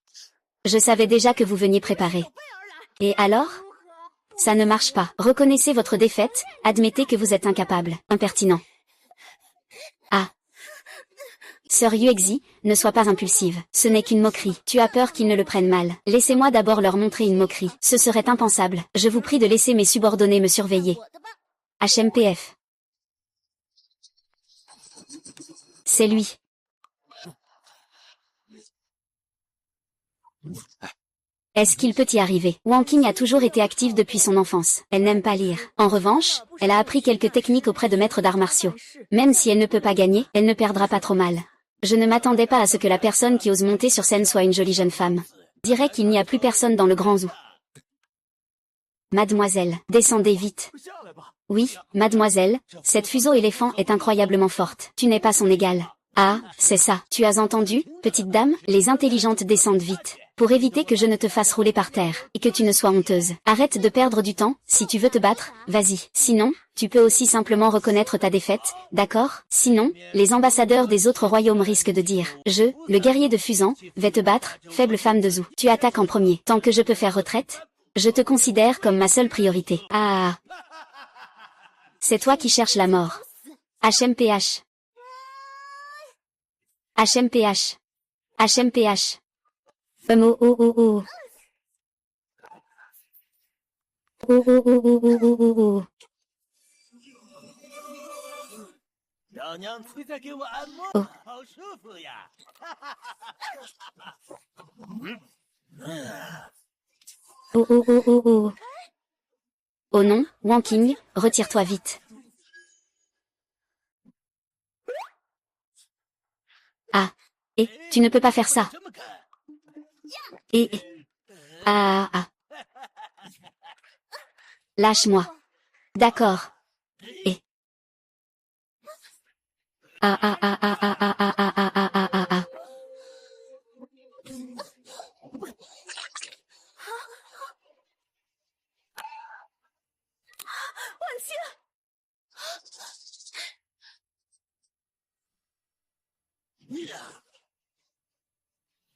Je savais déjà que vous veniez préparer. Et alors? Ça ne marche pas. Reconnaissez votre défaite, admettez que vous êtes incapable, impertinent. Ah. Sœur Yuexi, ne sois pas impulsive. Ce n'est qu'une moquerie. Tu as peur qu'ils ne le prennent mal. Laissez-moi d'abord leur montrer une moquerie. Ce serait impensable. Je vous prie de laisser mes subordonnés me surveiller. HMPF. C'est lui. Est-ce qu'il peut y arriver? Wang Qing a toujours été active depuis son enfance. Elle n'aime pas lire. En revanche, elle a appris quelques techniques auprès de maîtres d'arts martiaux. Même si elle ne peut pas gagner, elle ne perdra pas trop mal. Je ne m'attendais pas à ce que la personne qui ose monter sur scène soit une jolie jeune femme. Dirais qu'il n'y a plus personne dans le Grand Zoo. Mademoiselle, descendez vite. Oui, mademoiselle, cette fuseau éléphant est incroyablement forte. Tu n'es pas son égale. Ah, c'est ça. Tu as entendu, petite dame? Les intelligentes descendent vite. Pour éviter que je ne te fasse rouler par terre, et que tu ne sois honteuse. Arrête de perdre du temps, si tu veux te battre, vas-y. Sinon, tu peux aussi simplement reconnaître ta défaite, d'accord? Sinon, les ambassadeurs des autres royaumes risquent de dire, je, le guerrier de Fusan, vais te battre, faible femme de Zou. Tu attaques en premier. Tant que je peux faire retraite, je te considère comme ma seule priorité. Ah. C'est toi qui cherches la mort. HMPH. HMPH. HMPH. Oh oh oh oh. Oh oh oh oh oh oh oh oh. Oh. Oh oh oh oh oh. Oh non, Wang Qing, retire-toi vite. Ah. Et, tu ne peux pas faire ça. Et... Ah ah. Lâche-moi. D'accord. Et... Ah ah ah ah ah ah ah ah ah ah ah ah ah.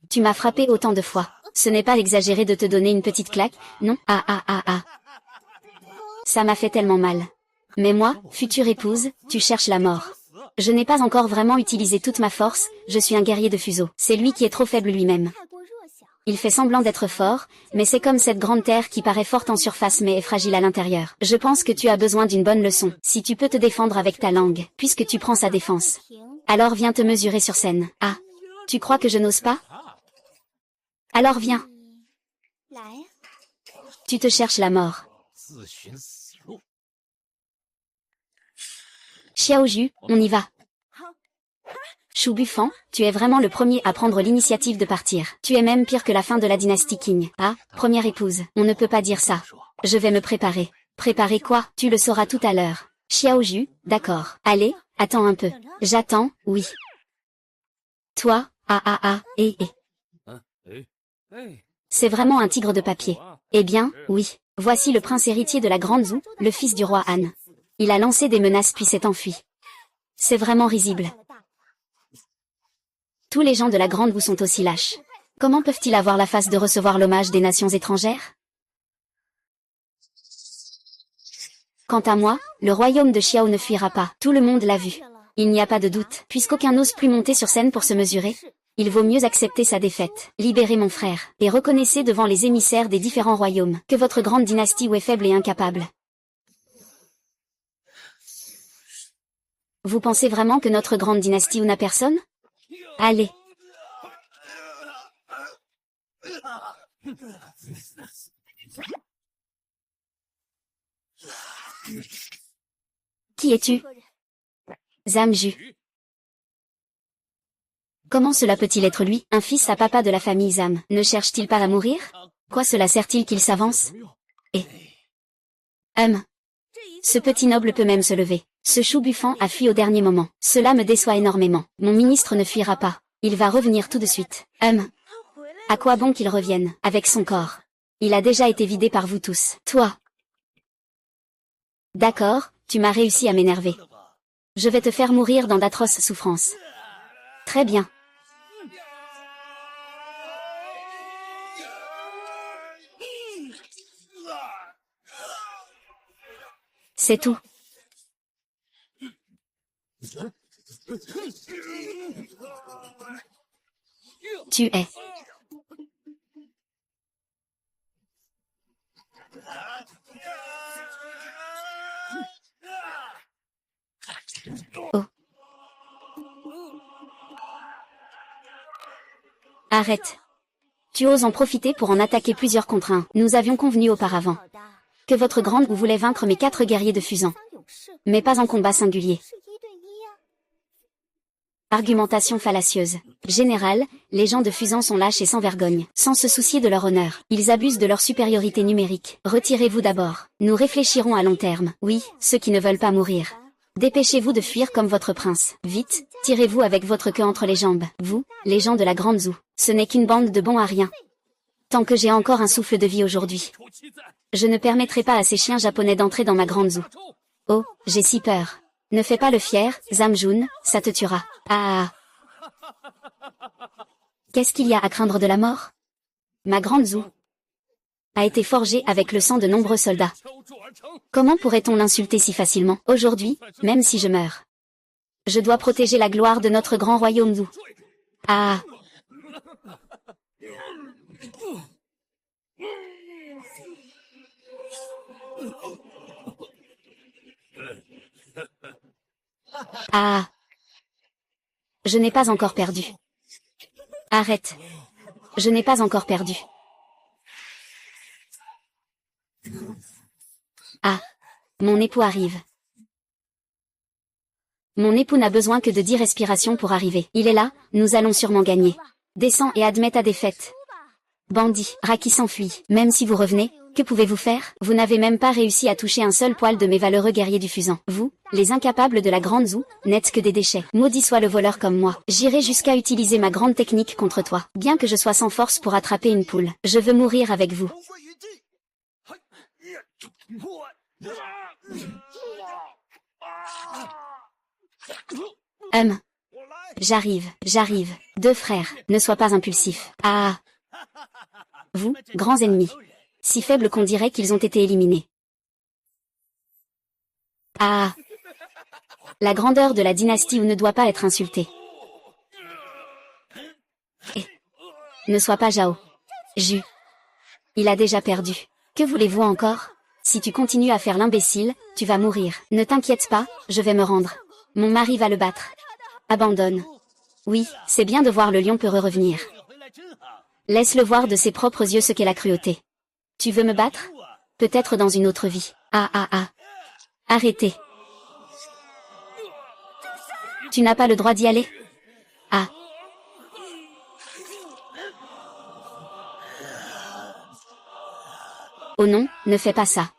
Tu m'as frappé autant de fois. Ce n'est pas exagéré de te donner une petite claque, non? Ah ah ah ah. Ça m'a fait tellement mal. Mais moi, future épouse, tu cherches la mort. Je n'ai pas encore vraiment utilisé toute ma force, je suis un guerrier de fuseau. C'est lui qui est trop faible lui-même. Il fait semblant d'être fort, mais c'est comme cette grande terre qui paraît forte en surface mais est fragile à l'intérieur. Je pense que tu as besoin d'une bonne leçon, si tu peux te défendre avec ta langue, puisque tu prends sa défense. Alors viens te mesurer sur scène. Ah. Tu crois que je n'ose pas? Alors viens. Tu te cherches la mort. Xiaoju, on y va. Chou Buffant, tu es vraiment le premier à prendre l'initiative de partir. Tu es même pire que la fin de la dynastie Qing. Ah, première épouse, on ne peut pas dire ça. Je vais me préparer. Préparer quoi? Tu le sauras tout à l'heure. Xiao Ju, d'accord. Allez, attends un peu. J'attends, oui. Toi, C'est vraiment un tigre de papier. Eh bien, oui. Voici le prince héritier de la Grande Zhou, le fils du roi Han. Il a lancé des menaces puis s'est enfui. C'est vraiment risible. Tous les gens de la Grande Zhou sont aussi lâches. Comment peuvent-ils avoir la face de recevoir l'hommage des nations étrangères? Quant à moi, le royaume de Xiao ne fuira pas. Tout le monde l'a vu. Il n'y a pas de doute, puisqu'aucun n'ose plus monter sur scène pour se mesurer. Il vaut mieux accepter sa défaite. Libérez mon frère, et reconnaissez devant les émissaires des différents royaumes que votre grande dynastie est faible et incapable. Vous pensez vraiment que notre grande dynastie n'a personne? Allez. Qui es-tu? Zamju. Comment cela peut-il être lui, un fils à papa de la famille Zam? Ne cherche-t-il pas à mourir? Quoi cela sert-il qu'il s'avance? Et... Ce petit noble peut même se lever. Ce Chou Buffant a fui au dernier moment. Cela me déçoit énormément. Mon ministre ne fuira pas. Il va revenir tout de suite. À quoi bon qu'il revienne, avec son corps? Il a déjà été vidé par vous tous. Toi. D'accord, tu m'as réussi à m'énerver. Je vais te faire mourir dans d'atroces souffrances. Très bien. C'est tout. Tu es. Oh. Arrête. Tu oses en profiter pour en attaquer plusieurs contre un. Nous avions convenu auparavant que votre grande vous voulait vaincre mes 4 guerriers de Fusan. Mais pas en combat singulier. Argumentation fallacieuse. Général, les gens de Fusan sont lâches et sans vergogne, sans se soucier de leur honneur. Ils abusent de leur supériorité numérique. Retirez-vous d'abord. Nous réfléchirons à long terme. Oui, ceux qui ne veulent pas mourir. Dépêchez-vous de fuir comme votre prince. Vite, tirez-vous avec votre queue entre les jambes. Vous, les gens de la Grande Zhou, ce n'est qu'une bande de bons à rien. Tant que j'ai encore un souffle de vie aujourd'hui. Je ne permettrai pas à ces chiens japonais d'entrer dans ma Grande Zhou. Oh, j'ai si peur. Ne fais pas le fier, Zamjun, ça te tuera. Ah. Qu'est-ce qu'il y a à craindre de la mort? Ma Grande Zhou a été forgée avec le sang de nombreux soldats. Comment pourrait-on l'insulter si facilement? Aujourd'hui, même si je meurs, je dois protéger la gloire de notre grand royaume Zhou. Ah. Ah. Je n'ai pas encore perdu. Arrête. Je n'ai pas encore perdu. Ah. Mon époux arrive. Mon époux n'a besoin que de 10 respirations pour arriver. Il est là, nous allons sûrement gagner. Descends et admets ta défaite. Bandit, Raki s'enfuit. Même si vous revenez, que pouvez-vous faire? Vous n'avez même pas réussi à toucher un seul poil de mes valeureux guerriers du Fusan. Vous, les incapables de la Grande Zhou, n'êtes que des déchets. Maudit soit le voleur comme moi. J'irai jusqu'à utiliser ma grande technique contre toi. Bien que je sois sans force pour attraper une poule, je veux mourir avec vous. J'arrive. 2 frères, ne sois pas impulsif. Ah. Vous, grands ennemis. Si faibles qu'on dirait qu'ils ont été éliminés. Ah. La grandeur de la dynastie ne doit pas être insultée. Et ne sois pas Zhao. Ju. Il a déjà perdu. Que voulez-vous encore? Si tu continues à faire l'imbécile, tu vas mourir. Ne t'inquiète pas, je vais me rendre. Mon mari va le battre. Abandonne. Oui, c'est bien de voir le lion peureux revenir. Laisse-le voir de ses propres yeux ce qu'est la cruauté. Tu veux me battre? Peut-être dans une autre vie. Ah. Arrêtez. Tu n'as pas le droit d'y aller. Ah. Oh non, ne fais pas ça.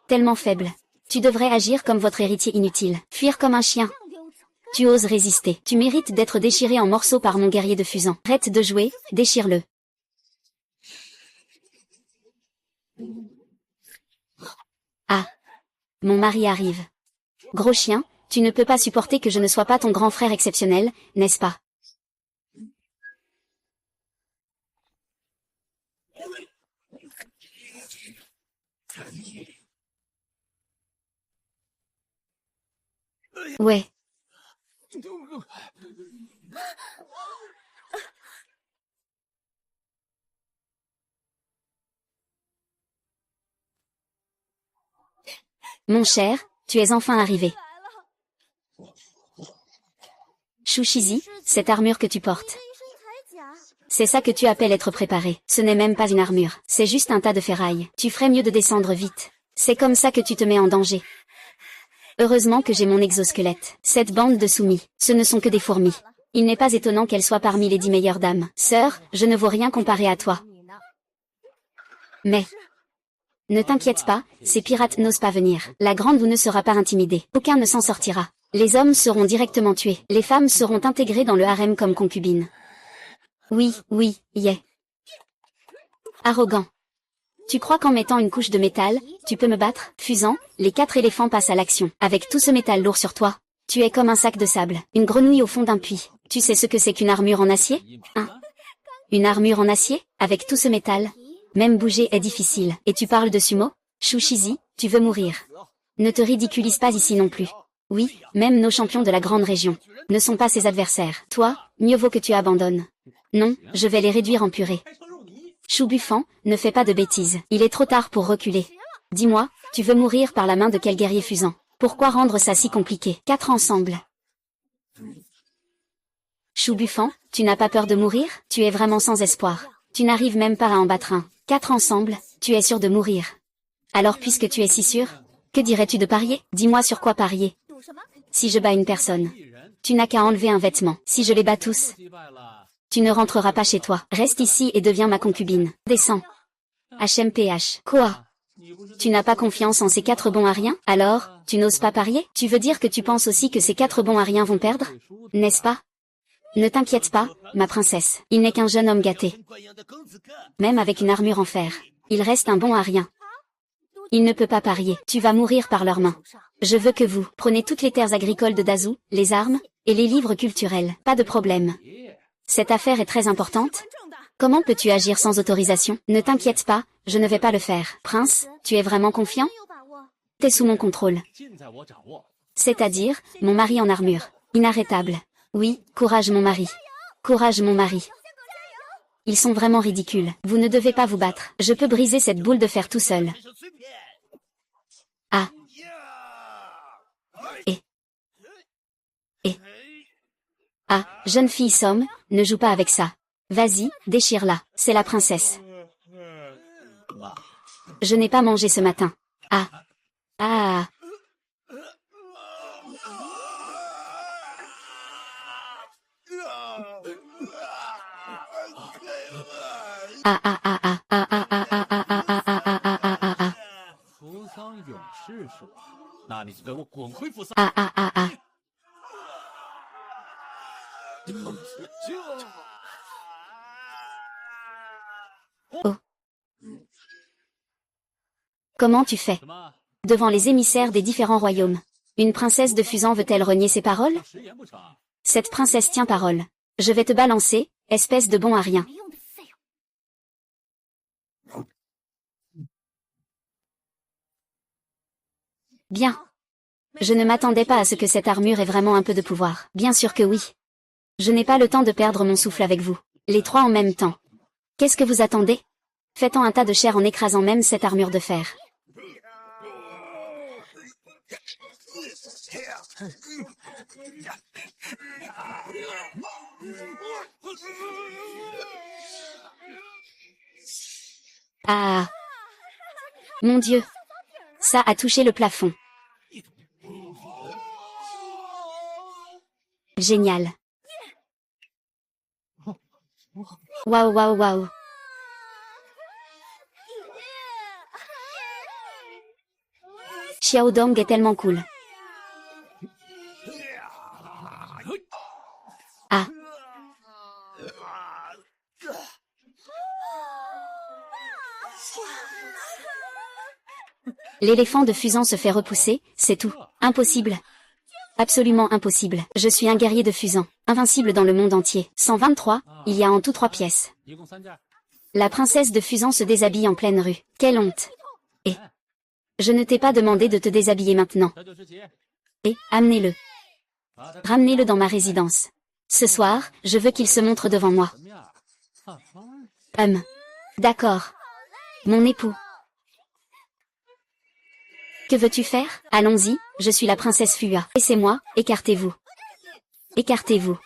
Tellement faible. Tu devrais agir comme votre héritier inutile. Fuir comme un chien. Tu oses résister. Tu mérites d'être déchiré en morceaux par mon guerrier de Fusan. Arrête de jouer, déchire-le. Ah. Mon mari arrive. Gros chien, tu ne peux pas supporter que je ne sois pas ton grand frère exceptionnel, n'est-ce pas? Ouais. Mon cher, tu es enfin arrivé. Chouchizi, cette armure que tu portes. C'est ça que tu appelles être préparé. Ce n'est même pas une armure, c'est juste un tas de ferraille. Tu ferais mieux de descendre vite. C'est comme ça que tu te mets en danger. Heureusement que j'ai mon exosquelette. Cette bande de soumis, ce ne sont que des fourmis. Il n'est pas étonnant qu'elles soient parmi les 10 meilleures dames. Sœur, je ne vaux rien comparé à toi. Mais... ne t'inquiète pas, ces pirates n'osent pas venir. La grande ne sera pas intimidée. Aucun ne s'en sortira. Les hommes seront directement tués. Les femmes seront intégrées dans le harem comme concubines. Oui, yeah. Arrogant. Tu crois qu'en mettant une couche de métal, tu peux me battre? Fusan, les 4 éléphants passent à l'action. Avec tout ce métal lourd sur toi, tu es comme un sac de sable, une grenouille au fond d'un puits. Tu sais ce que c'est qu'une armure en acier? Hein? Une armure en acier? Avec tout ce métal? Même bouger est difficile. Et tu parles de sumo? Chouchizi, tu veux mourir. Ne te ridiculise pas ici non plus. Oui, même nos champions de la grande région ne sont pas ses adversaires. Toi, mieux vaut que tu abandonnes. Non, je vais les réduire en purée. Chou Buffant, ne fais pas de bêtises. Il est trop tard pour reculer. Dis-moi, tu veux mourir par la main de quel guerrier Fusan? Pourquoi rendre ça si compliqué? 4 ensemble. Chou Buffant, tu n'as pas peur de mourir? Tu es vraiment sans espoir. Tu n'arrives même pas à en battre un. 4 ensemble, tu es sûr de mourir. Alors puisque tu es si sûr, que dirais-tu de parier? Dis-moi sur quoi parier. Si je bats une personne, tu n'as qu'à enlever un vêtement. Si je les bats tous, tu ne rentreras pas chez toi. Reste ici et deviens ma concubine. Descends. HMPH. Quoi? Tu n'as pas confiance en ces 4 bons à rien? Alors, tu n'oses pas parier? Tu veux dire que tu penses aussi que ces 4 bons à rien vont perdre? N'est-ce pas? Ne t'inquiète pas, ma princesse. Il n'est qu'un jeune homme gâté. Même avec une armure en fer, il reste un bon à rien. Il ne peut pas parier. Tu vas mourir par leurs mains. Je veux que vous preniez toutes les terres agricoles de Dazou, les armes, et les livres culturels. Pas de problème. Cette affaire est très importante. Comment peux-tu agir sans autorisation? Ne t'inquiète pas, je ne vais pas le faire. Prince, tu es vraiment confiant? T'es sous mon contrôle. C'est-à-dire, mon mari en armure. Inarrêtable. Oui, courage mon mari. Courage mon mari. Ils sont vraiment ridicules. Vous ne devez pas vous battre. Je peux briser cette boule de fer tout seul. Ah. Et. Ah, jeune fille somme, ne joue pas avec ça. Vas-y, déchire-la, c'est la princesse. Je n'ai pas mangé ce matin. Ah. Ah. Ah ah ah ah ah ah ah ah ah ah ah ah ah ah ah ah ah. Ah ah ah ah. Oh. Comment tu fais? Devant les émissaires des différents royaumes. Une princesse de Fusan veut-elle renier ses paroles? Cette princesse tient parole. Je vais te balancer, espèce de bon à rien. Bien. Je ne m'attendais pas à ce que cette armure ait vraiment un peu de pouvoir. Bien sûr que oui. Je n'ai pas le temps de perdre mon souffle avec vous. Les 3 en même temps. Qu'est-ce que vous attendez? Faites-en un tas de chair en écrasant même cette armure de fer. Ah. Mon Dieu. Ça a touché le plafond. Génial. Waouh waouh waouh. Xiao Dong est tellement cool. Ah. L'éléphant de Fusan se fait repousser, c'est tout. Impossible. Absolument impossible. Je suis un guerrier de Fusan, invincible dans le monde entier. 123, il y a en tout 3 pièces. La princesse de Fusan se déshabille en pleine rue. Quelle honte. Et je ne t'ai pas demandé de te déshabiller maintenant. Et amenez-le. Ramenez-le dans ma résidence. Ce soir, je veux qu'il se montre devant moi. D'accord. Mon époux. Que veux-tu faire? Allons-y, je suis la princesse Fua. Et c'est moi, écartez-vous. Écartez-vous.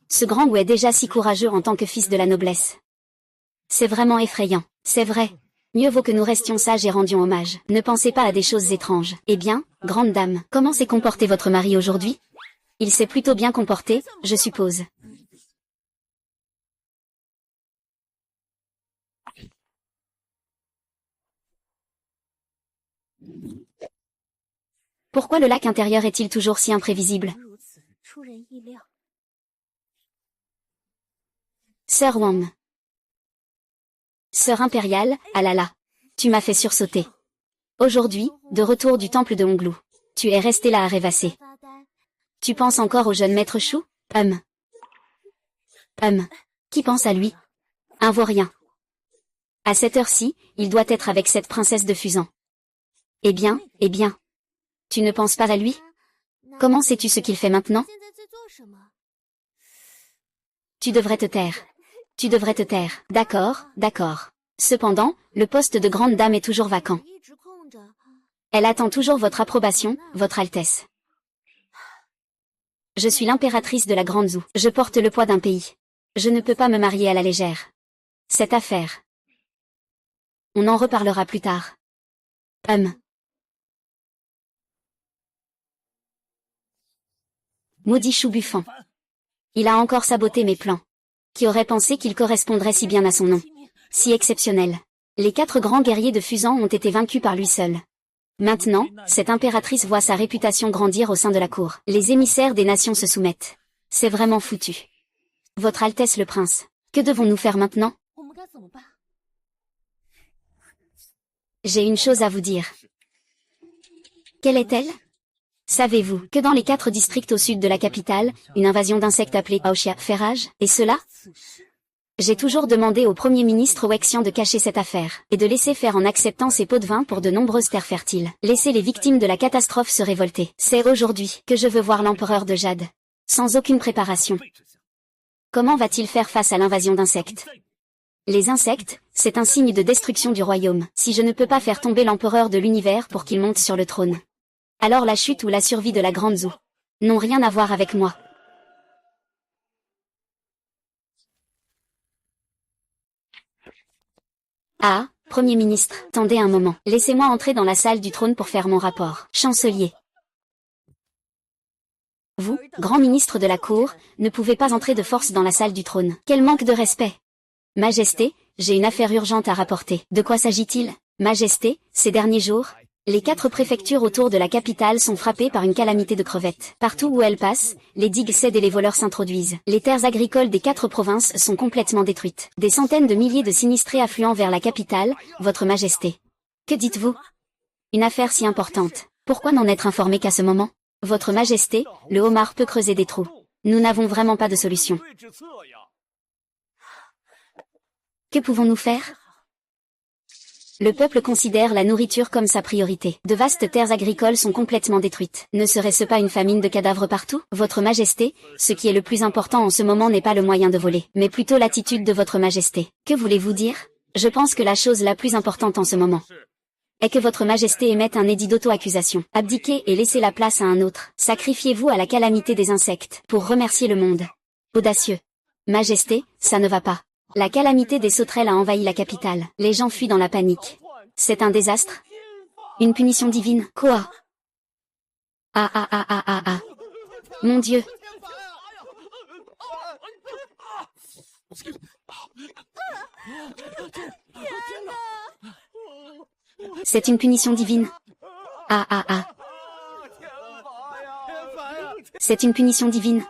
Ce grand Wu est déjà si courageux en tant que fils de la noblesse. C'est vraiment effrayant. C'est vrai. Mieux vaut que nous restions sages et rendions hommage. Ne pensez pas à des choses étranges. Eh bien, grande dame, comment s'est comporté votre mari aujourd'hui? Il s'est plutôt bien comporté, je suppose. Pourquoi le lac intérieur est-il toujours si imprévisible? Sœur Wang. Sœur impériale, ah là là. Tu m'as fait sursauter. Aujourd'hui, de retour du temple de Honglu. Tu es resté là à rêvasser. Tu penses encore au jeune maître Chou? Qui pense à lui? Un vaurien. À cette heure-ci, il doit être avec cette princesse de Fusan. Eh bien. Tu ne penses pas à lui? Comment sais-tu ce qu'il fait maintenant? Tu devrais te taire. Tu devrais te taire. D'accord. Cependant, le poste de grande dame est toujours vacant. Elle attend toujours votre approbation, votre Altesse. Je suis l'impératrice de la Grande Zhou. Je porte le poids d'un pays. Je ne peux pas me marier à la légère. Cette affaire. On en reparlera plus tard. Maudit chou buffant. Il a encore saboté mes plans. Qui aurait pensé qu'il correspondrait si bien à son nom? Si exceptionnel. Les 4 grands guerriers de Fusan ont été vaincus par lui seul. Maintenant, cette impératrice voit sa réputation grandir au sein de la cour. Les émissaires des nations se soumettent. C'est vraiment foutu. Votre Altesse le Prince, que devons-nous faire maintenant? J'ai une chose à vous dire. Quelle est-elle? Savez-vous que dans les 4 districts au sud de la capitale, une invasion d'insectes appelée Aoxia fait rage? Et cela? J'ai toujours demandé au Premier ministre Wexian de cacher cette affaire, et de laisser faire en acceptant ses pots de vin pour de nombreuses terres fertiles. Laisser les victimes de la catastrophe se révolter. C'est aujourd'hui que je veux voir l'empereur de Jade. Sans aucune préparation. Comment va-t-il faire face à l'invasion d'insectes? Les insectes, c'est un signe de destruction du royaume. Si je ne peux pas faire tomber l'empereur de l'univers pour qu'il monte sur le trône, alors la chute ou la survie de la Grande Zhou n'ont rien à voir avec moi. Ah, Premier ministre, attendez un moment. Laissez-moi entrer dans la salle du trône pour faire mon rapport. Chancelier. Vous, grand ministre de la cour, ne pouvez pas entrer de force dans la salle du trône. Quel manque de respect! Majesté, j'ai une affaire urgente à rapporter. De quoi s'agit-il? Majesté, ces derniers jours, les 4 préfectures autour de la capitale sont frappées par une calamité de crevettes. Partout où elles passent, les digues cèdent et les voleurs s'introduisent. Les terres agricoles des 4 provinces sont complètement détruites. Des centaines de milliers de sinistrés affluent vers la capitale, votre Majesté. Que dites-vous? Une affaire si importante. Pourquoi n'en être informé qu'à ce moment? Votre Majesté, le homard peut creuser des trous. Nous n'avons vraiment pas de solution. Que pouvons-nous faire? Le peuple considère la nourriture comme sa priorité. De vastes terres agricoles sont complètement détruites. Ne serait-ce pas une famine de cadavres partout? Votre Majesté, ce qui est le plus important en ce moment n'est pas le moyen de voler, mais plutôt l'attitude de votre Majesté. Que voulez-vous dire? Je pense que la chose la plus importante en ce moment est que votre Majesté émette un édit d'auto-accusation. Abdiquez et laissez la place à un autre. Sacrifiez-vous à la calamité des insectes pour remercier le monde. Audacieux. Majesté, ça ne va pas. La calamité des sauterelles a envahi la capitale. Les gens fuient dans la panique. C'est un désastre? Une punition divine? Quoi? Ah ah ah ah ah ah. Mon Dieu. C'est une punition divine. Ah ah ah. C'est une punition divine.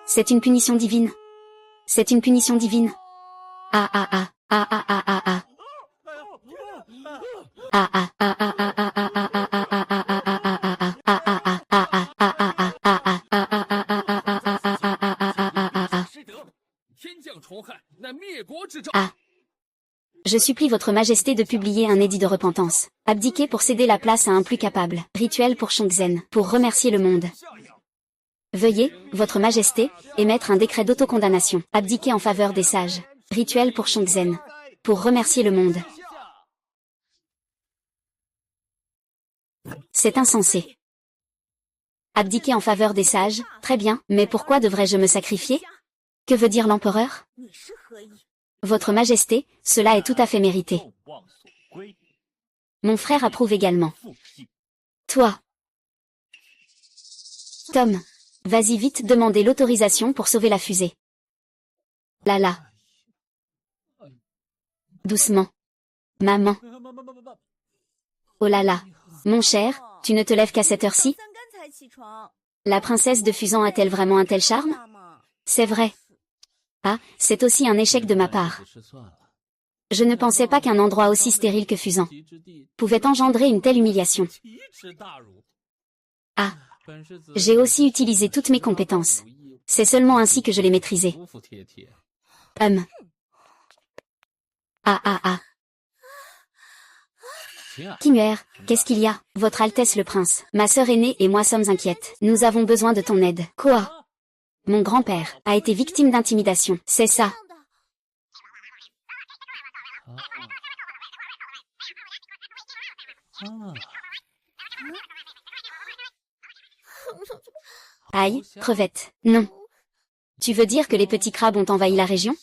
C'est une punition divine. C'est une punition divine. Ah ah ah. Ah ah ah ah ah. Ah ah ah ah ah ah ah ah ah ah ah ah ah ah ah ah. Ah. Je supplie votre majesté de publier un édit de repentance. Abdiquer pour céder la place à un plus capable. Rituel pour Shongzhen, pour remercier le monde. Veuillez, votre majesté, émettre un décret d'autocondamnation. Abdiquer en faveur des sages. Rituel pour Shongzhen, pour remercier le monde. C'est insensé. Abdiquer en faveur des sages, très bien, mais pourquoi devrais-je me sacrifier? Que veut dire l'empereur? Votre majesté, cela est tout à fait mérité. Mon frère approuve également. Toi. Tom. Vas-y vite demander l'autorisation pour sauver la fusée. Là. Doucement. Maman. Oh là là. Mon cher, tu ne te lèves qu'à cette heure-ci? La princesse de Fusan a-t-elle vraiment un tel charme? C'est vrai. Ah, c'est aussi un échec de ma part. Je ne pensais pas qu'un endroit aussi stérile que Fusan pouvait engendrer une telle humiliation. Ah, j'ai aussi utilisé toutes mes compétences. C'est seulement ainsi que je les maîtrisais. Ah ah ah. Kimuer, qu'est-ce qu'il y a? Votre Altesse le Prince, ma sœur aînée et moi sommes inquiètes. Nous avons besoin de ton aide. Quoi? Mon grand-père a été victime d'intimidation. C'est ça. Aïe, crevette. Non. Tu veux dire que les petits crabes ont envahi la région?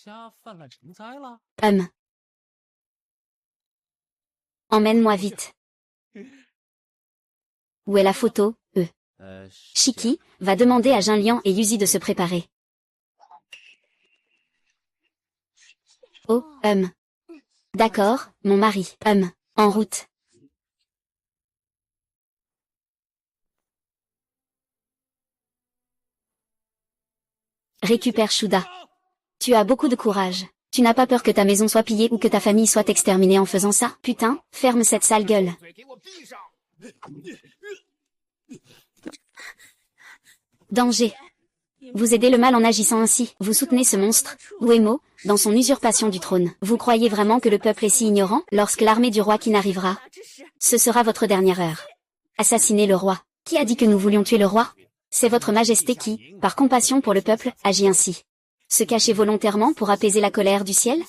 Emmène-moi vite. Où est la photo? Shiki va demander à Jinlian et Yuzi de se préparer. Oh, D'accord, mon mari. En route. Récupère Shuda. Tu as beaucoup de courage. Tu n'as pas peur que ta maison soit pillée ou que ta famille soit exterminée en faisant ça? Putain, ferme cette sale gueule. Danger. Vous aidez le mal en agissant ainsi. Vous soutenez ce monstre, Uemo, dans son usurpation du trône. Vous croyez vraiment que le peuple est si ignorant? Lorsque l'armée du roi Qin arrivera, ce sera votre dernière heure. Assassinez le roi. Qui a dit que nous voulions tuer le roi? C'est votre majesté qui, par compassion pour le peuple, agit ainsi. Se cacher volontairement pour apaiser la colère du ciel?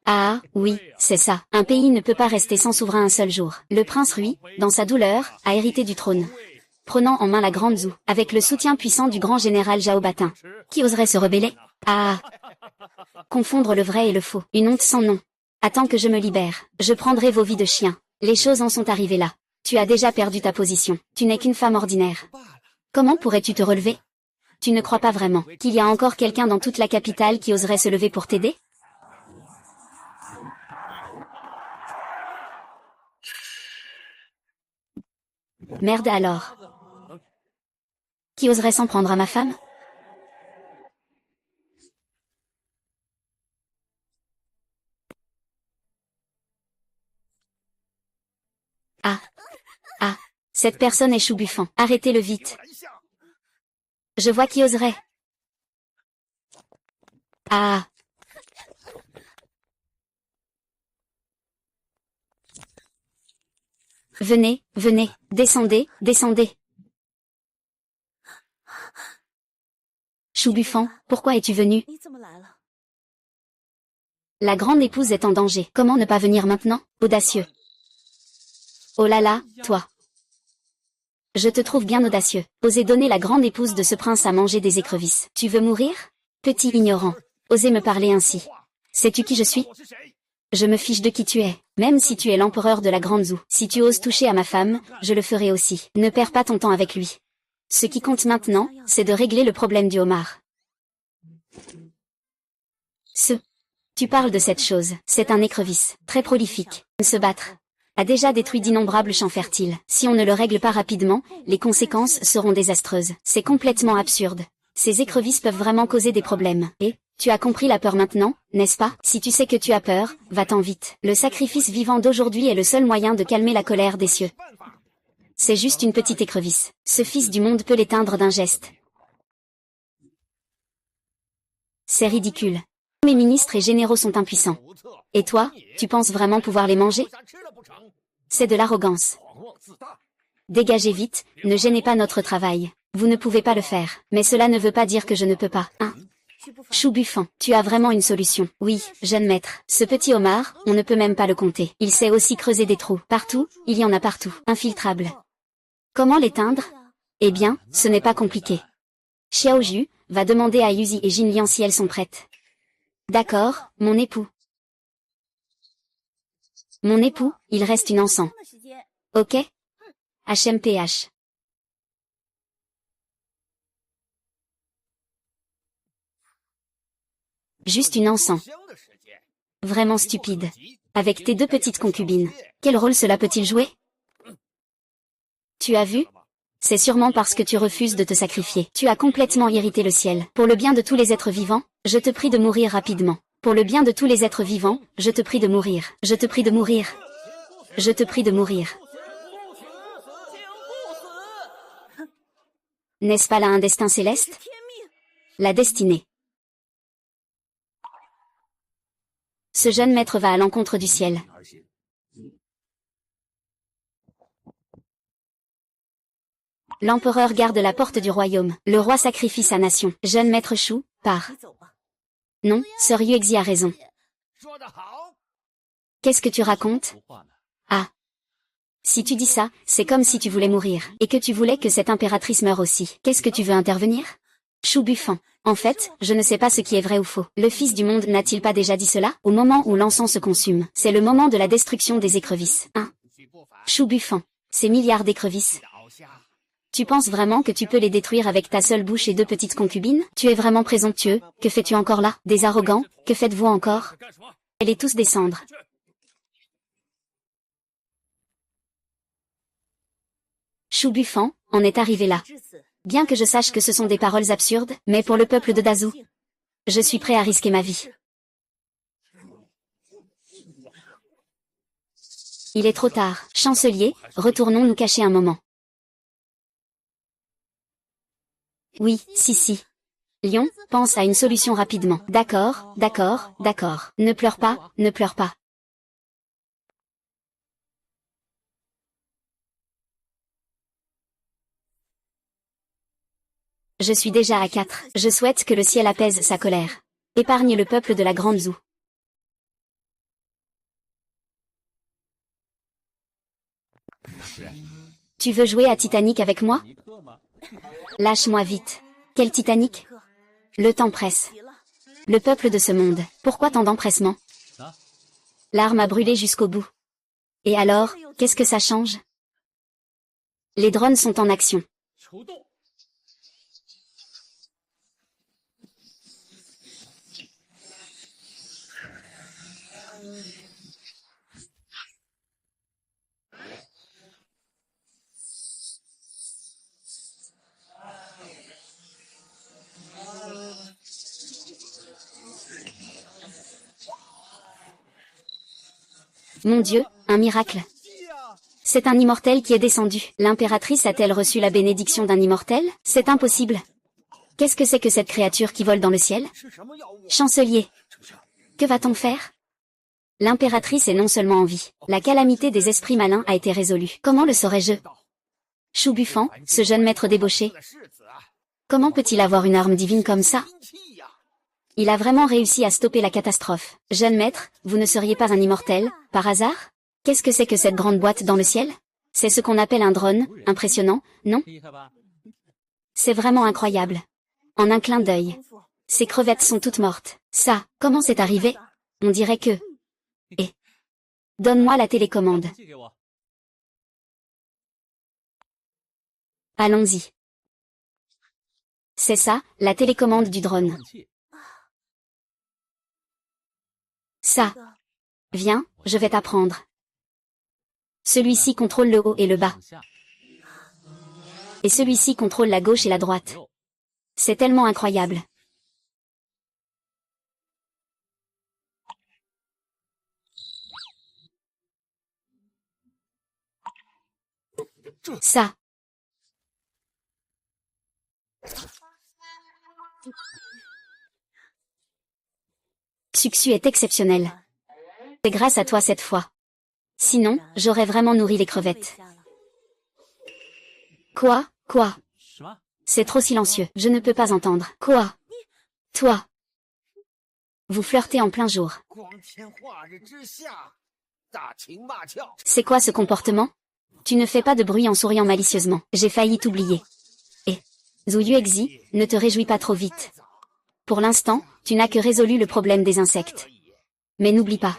Ah, oui, c'est ça. Un pays ne peut pas rester sans souverain un seul jour. Le prince Rui, dans sa douleur, a hérité du trône, prenant en main la Grande Zhou, avec le soutien puissant du grand général Zhao Batin. Qui oserait se rebeller? Ah! Confondre le vrai et le faux. Une honte sans nom. Attends que je me libère. Je prendrai vos vies de chiens. Les choses en sont arrivées là. Tu as déjà perdu ta position. Tu n'es qu'une femme ordinaire. Comment pourrais-tu te relever? Tu ne crois pas vraiment qu'il y a encore quelqu'un dans toute la capitale qui oserait se lever pour t'aider? Merde alors. Qui oserait s'en prendre à ma femme? Ah. Ah. Cette personne est Chou Buffant. Arrêtez-le vite. Je vois qui oserait. Ah. Venez, venez, descendez, descendez. Chou Buffant, pourquoi es-tu venu? La grande épouse est en danger. Comment ne pas venir maintenant? Audacieux. Oh là là, toi. Je te trouve bien audacieux. Oser donner la grande épouse de ce prince à manger des écrevisses. Tu veux mourir? Petit ignorant. Oser me parler ainsi. Sais-tu qui je suis? Je me fiche de qui tu es. Même si tu es l'empereur de la Grande Zoo, si tu oses toucher à ma femme, je le ferai aussi. Ne perds pas ton temps avec lui. Ce qui compte maintenant, c'est de régler le problème du homard. Tu parles de cette chose, c'est un écrevisse, très prolifique, se battre. A déjà détruit d'innombrables champs fertiles. Si on ne le règle pas rapidement, les conséquences seront désastreuses. C'est complètement absurde. Ces écrevisses peuvent vraiment causer des problèmes. Et, tu as compris la peur maintenant, n'est-ce pas? Si tu sais que tu as peur, va-t'en vite. Le sacrifice vivant d'aujourd'hui est le seul moyen de calmer la colère des cieux. C'est juste une petite écrevisse. Ce fils du monde peut l'éteindre d'un geste. C'est ridicule. Mes ministres et généraux sont impuissants. Et toi, tu penses vraiment pouvoir les manger? C'est de l'arrogance. Dégagez vite, ne gênez pas notre travail. Vous ne pouvez pas le faire. Mais cela ne veut pas dire que je ne peux pas, hein? Chou Buffant, tu as vraiment une solution. Oui, jeune maître. Ce petit homard, on ne peut même pas le compter. Il sait aussi creuser des trous. Partout, il y en a partout. Infiltrable. Comment l'éteindre? Eh bien, ce n'est pas compliqué. Xiao Ju va demander à Yuzi et Jin Liang si elles sont prêtes. D'accord, mon époux. Mon époux, il reste une encens. Ok? HMPH. Juste une encens. Vraiment stupide. Avec tes deux petites concubines. Quel rôle cela peut-il jouer? Tu as vu? C'est sûrement parce que tu refuses de te sacrifier. Tu as complètement irrité le ciel. Pour le bien de tous les êtres vivants, je te prie de mourir rapidement. Pour le bien de tous les êtres vivants, je te prie de mourir. Je te prie de mourir. Je te prie de mourir. N'est-ce pas là un destin céleste? La destinée. Ce jeune maître va à l'encontre du ciel. L'empereur garde la porte du royaume. Le roi sacrifie sa nation. Jeune maître Chou, pars. Non, Sir Yuexi a raison. Qu'est-ce que tu racontes? Ah. Si tu dis ça, c'est comme si tu voulais mourir, et que tu voulais que cette impératrice meure aussi. Qu'est-ce que tu veux intervenir? Chou Buffant. En fait, je ne sais pas ce qui est vrai ou faux. Le Fils du monde n'a-t-il pas déjà dit cela? Au moment où l'encens se consume, c'est le moment de la destruction des écrevisses. Hein? Chou Buffant. Ces milliards d'écrevisses. Tu penses vraiment que tu peux les détruire avec ta seule bouche et deux petites concubines? Tu es vraiment présomptueux, que fais-tu encore là? Des arrogants, que faites-vous encore? Allez tous descendre. Chou Buffant en est arrivé là. Bien que je sache que ce sont des paroles absurdes, mais pour le peuple de Dazhou, je suis prêt à risquer ma vie. Il est trop tard. Chancelier, retournons nous cacher un moment. Oui, si. Lion, pense à une solution rapidement. D'accord, d'accord, d'accord. Ne pleure pas, ne pleure pas. Je suis déjà à 4. Je souhaite que le ciel apaise sa colère. Épargne le peuple de la Grande Zoo. Tu veux jouer à Titanic avec moi? Lâche-moi vite. Quel Titanic? Le temps presse. Le peuple de ce monde, pourquoi tant d'empressement? L'arme a brûlé jusqu'au bout. Et alors, qu'est-ce que ça change? Les drones sont en action. Mon Dieu, un miracle. C'est un immortel qui est descendu. L'impératrice a-t-elle reçu la bénédiction d'un immortel? C'est impossible. Qu'est-ce que c'est que cette créature qui vole dans le ciel? Chancelier. Que va-t-on faire? L'impératrice est non seulement en vie. La calamité des esprits malins a été résolue. Comment le saurais-je? Chou Buffant, ce jeune maître débauché. Comment peut-il avoir une arme divine comme ça? Il a vraiment réussi à stopper la catastrophe. Jeune maître, vous ne seriez pas un immortel, par hasard? Qu'est-ce que c'est que cette grande boîte dans le ciel? C'est ce qu'on appelle un drone, impressionnant, non? C'est vraiment incroyable. En un clin d'œil. Ces crevettes sont toutes mortes. Ça, comment c'est arrivé? On dirait que... Et... Donne-moi la télécommande. Allons-y. C'est ça, la télécommande du drone. Ça. Viens, je vais t'apprendre. Celui-ci contrôle le haut et le bas. Et celui-ci contrôle la gauche et la droite. C'est tellement incroyable. Ça. Succès est exceptionnel. C'est grâce à toi cette fois. Sinon, j'aurais vraiment nourri les crevettes. Quoi? C'est trop silencieux, je ne peux pas entendre. Quoi? Toi? Vous flirtez en plein jour. C'est quoi ce comportement? Tu ne fais pas de bruit en souriant malicieusement. J'ai failli t'oublier. Et, Zhu Yuexi, ne te réjouis pas trop vite. Pour l'instant, tu n'as que résolu le problème des insectes. Mais n'oublie pas.